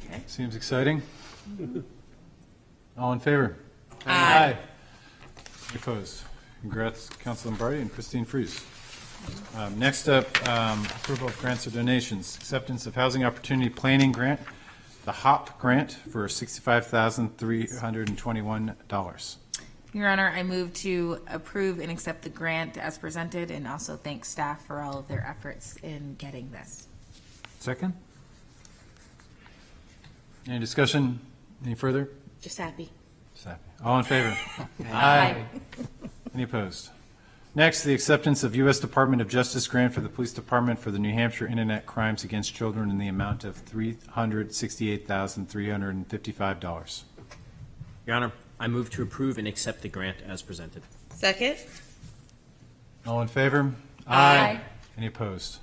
Okay.
Seems exciting. All in favor?
Aye.
Any opposed? Congrats, Councilor Lombardi and Christine Freese. Next up, approval of grants or donations. Acceptance of Housing Opportunity Planning Grant, the HOP grant for $65,321.
Your Honor, I move to approve and accept the grant as presented, and also thank staff for all of their efforts in getting this.
Second?
Any discussion? Any further?
Just happy.
Just happy. All in favor?
Aye.
Any opposed? Next, the acceptance of U.S. Department of Justice grant for the Police Department for the New Hampshire Internet Crimes Against Children in the amount of $368,355.
Your Honor, I move to approve and accept the grant as presented.
Second.
All in favor?
Aye.
Any opposed?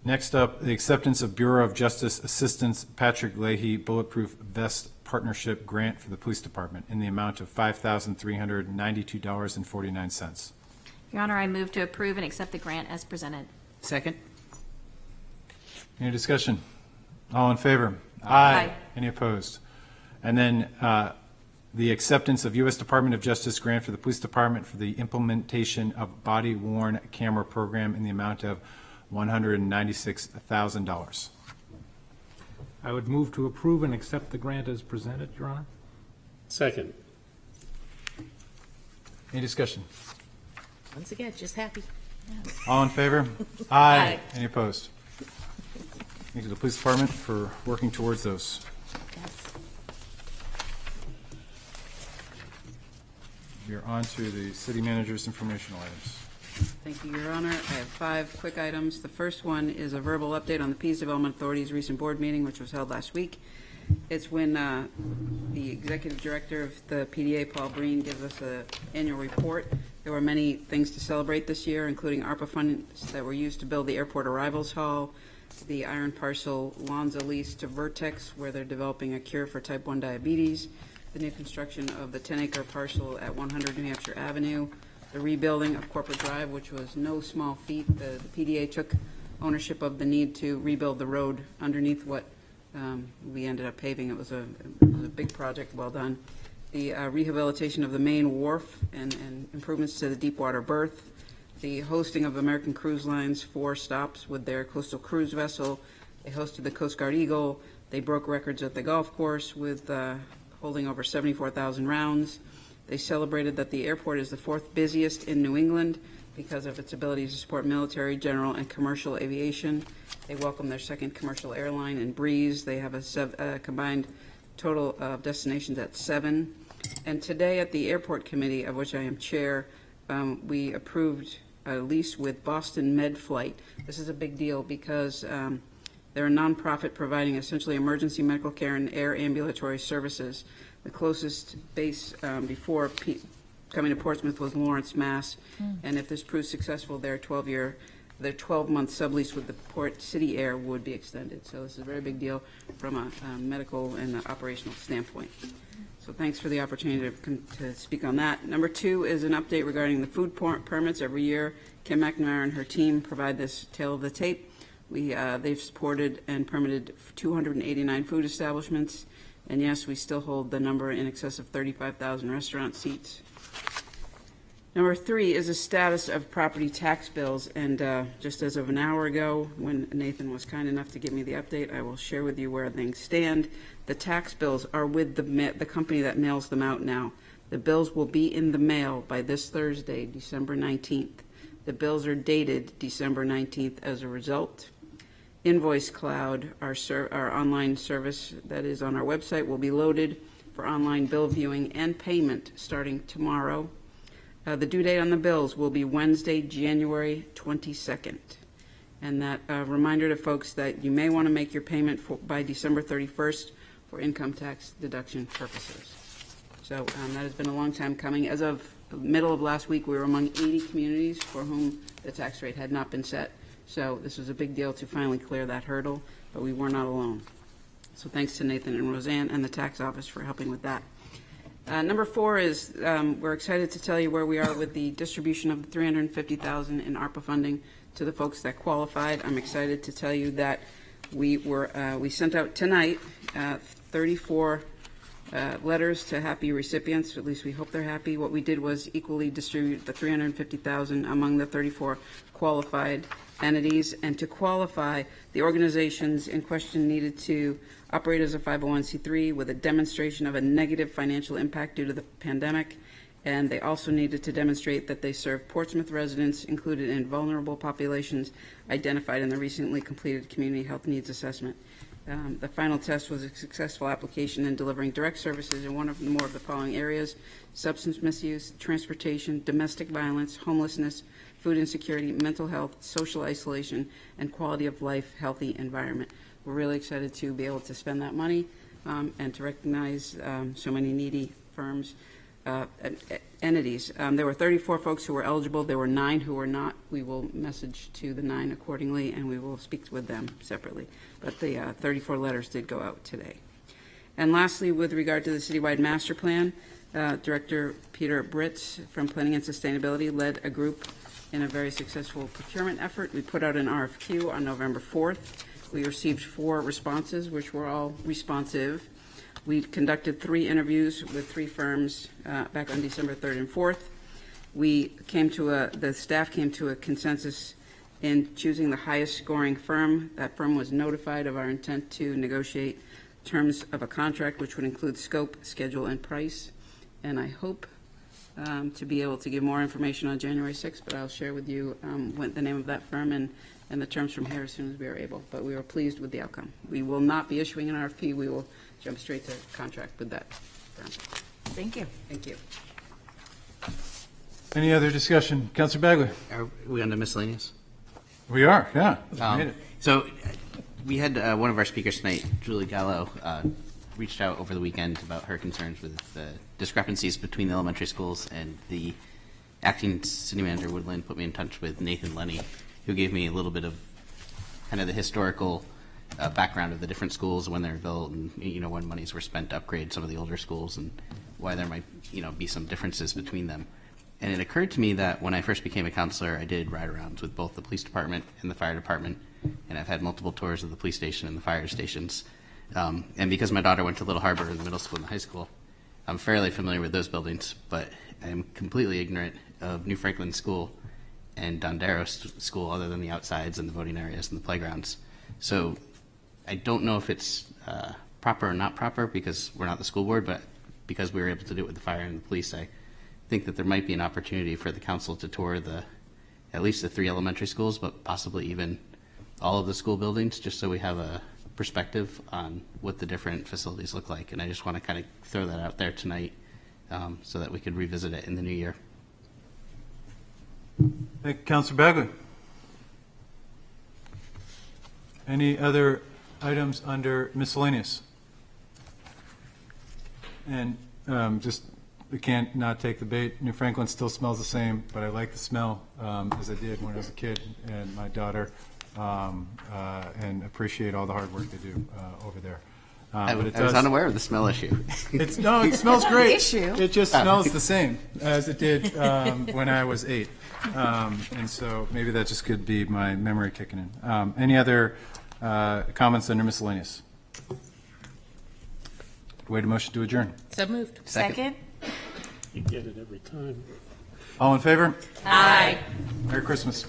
Next up, the acceptance of Bureau of Justice Assistance Patrick Leahy Bulletproof Vest Partnership Grant for the Police Department in the amount of $5,392.49.
Your Honor, I move to approve and accept the grant as presented.
Second?
Any discussion? All in favor?
Aye.
Any opposed? And then the acceptance of U.S. Department of Justice grant for the Police Department for the implementation of body-worn camera program in the amount of $196,000.
I would move to approve and accept the grant as presented, Your Honor.
Second.
Any discussion?
Once again, just happy.
All in favor?
Aye.
Any opposed? Thank you to the Police Department for working towards those. We're on to the City Manager's informational items.
Thank you, Your Honor. I have 5 quick items. The first one is a verbal update on the Peace Development Authority's recent board meeting, which was held last week. It's when the Executive Director of the PDA, Paul Breen, gives us an annual report. There were many things to celebrate this year, including ARPA funds that were used to build the Airport Arrivals Hall, the Iron Parcel Lonza lease to Vertex, where they're developing a cure for type 1 diabetes, the new construction of the 10-acre parcel at 100 New Hampshire Avenue, the rebuilding of Corporate Drive, which was no small feat. The PDA took ownership of the need to rebuild the road underneath what we ended up paving. It was a big project, well done. The rehabilitation of the main wharf and improvements to the Deepwater berth, the hosting of American Cruise Line's 4 stops with their coastal cruise vessel. They hosted the Coast Guard Eagle. They broke records at the golf course with holding over 74,000 rounds. They celebrated that the airport is the 4th busiest in New England because of its ability to support military, general, and commercial aviation. They welcomed their 2nd commercial airline in Breeze. They have a combined total of destinations at 7. And today at the Airport Committee, of which I am chair, we approved a lease with Boston MedFlight. This is a big deal because they're a nonprofit providing essentially emergency medical care and air ambulatory services. The closest base before coming to Portsmouth was Lawrence, Mass. And if this proves successful, their 12-month sublease with the Port City Air would be extended. So this is a very big deal from a medical and operational standpoint. So thanks for the opportunity to speak on that. Number 2 is an update regarding the food permits. Every year, Kim McNamara and her team provide this tale of the tape. They've supported and permitted 289 food establishments. And yes, we still hold the number in excess of 35,000 restaurant seats. Number 3 is a status of property tax bills. And just as of an hour ago, when Nathan was kind enough to give me the update, I will share with you where things stand. The tax bills are with the company that mails them out now. The bills will be in the mail by this Thursday, December 19th. The bills are dated December 19th as a result. Invoice Cloud, our online service that is on our website, will be loaded for online bill viewing and payment starting tomorrow. The due date on the bills will be Wednesday, January 22nd. And that reminder to folks that you may want to make your payment by December 31st for income tax deduction purposes. So that has been a long time coming. As of the middle of last week, we were among 80 communities for whom the tax rate had not been set. So this was a big deal to finally clear that hurdle, but we were not alone. So thanks to Nathan and Roseanne and the tax office for helping with that. Number 4 is we're excited to tell you where we are with the distribution of the $350,000 in ARPA funding to the folks that qualified. I'm excited to tell you that we sent out tonight 34 letters to happy recipients. At least we hope they're happy. What we did was equally distribute the $350,000 among the 34 qualified entities, and to qualify, the organizations in question needed to operate as a 501c3 with a demonstration of a negative financial impact due to the pandemic, and they also needed to demonstrate that they serve Portsmouth residents included in vulnerable populations identified in the recently completed Community Health Needs Assessment. The final test was a successful application in delivering direct services in one or more of the following areas: substance misuse, transportation, domestic violence, homelessness, food insecurity, mental health, social isolation, and quality of life, healthy environment. We're really excited to be able to spend that money and to recognize so many needy firms. entities. There were 34 folks who were eligible. There were 9 who were not. We will message to the 9 accordingly, and we will speak with them separately. But the 34 letters did go out today. And lastly, with regard to the citywide master plan, Director Peter Britz from Planning and Sustainability led a group in a very successful procurement effort. We put out an RFQ on November 4th. We received 4 responses, which were all responsive. We conducted 3 interviews with 3 firms back on December 3rd and 4th. The staff came to a consensus in choosing the highest scoring firm. That firm was notified of our intent to negotiate terms of a contract, which would include scope, schedule, and price. And I hope to be able to give more information on January 6th, but I'll share with you the name of that firm and the terms from here as soon as we are able. But we are pleased with the outcome. We will not be issuing an RFP. We will jump straight to contract with that firm.
Thank you.
Thank you.
Any other discussion? Councilor Bagley?
Are we on to miscellaneous?
We are, yeah. Made it.
So we had one of our speakers tonight, Julie Gallo, reached out over the weekend about her concerns with the discrepancies between the elementary schools, and the acting city manager, Woodland, put me in touch with Nathan Lenny, who gave me a little bit of kind of the historical background of the different schools, when they were built, and when monies were spent to upgrade some of the older schools, and why there might be some differences between them. And it occurred to me that when I first became a counselor, I did ride-arounds with both the police department and the fire department, and I've had multiple tours of the police station and the fire stations. And because my daughter went to Little Harbor in the middle school and the high school, I'm fairly familiar with those buildings, but I'm completely ignorant of New Franklin School and Dondero School, other than the outsides and the voting areas and the playgrounds. So I don't know if it's proper or not proper, because we're not the school board, but because we were able to do it with the fire and the police, I think that there might be an opportunity for the council to tour at least the 3 elementary schools, but possibly even all of the school buildings, just so we have a perspective on what the different facilities look like. And I just want to kind of throw that out there tonight so that we could revisit it in the new year.
Thank you, Councilor Bagley. Any other items under miscellaneous? And just, we can't not take the bait. New Franklin still smells the same, but I like the smell as I did when I was a kid, and my daughter, and appreciate all the hard work they do over there.
I was unaware of the smell issue.
It smells great.
Issue.
It just smells the same as it did when I was 8. And so maybe that just could be my memory kicking in. Any other comments under miscellaneous? Wait a motion to adjourn.
So moved.
Second.
You get it every time.
All in favor?
Aye.
Merry Christmas.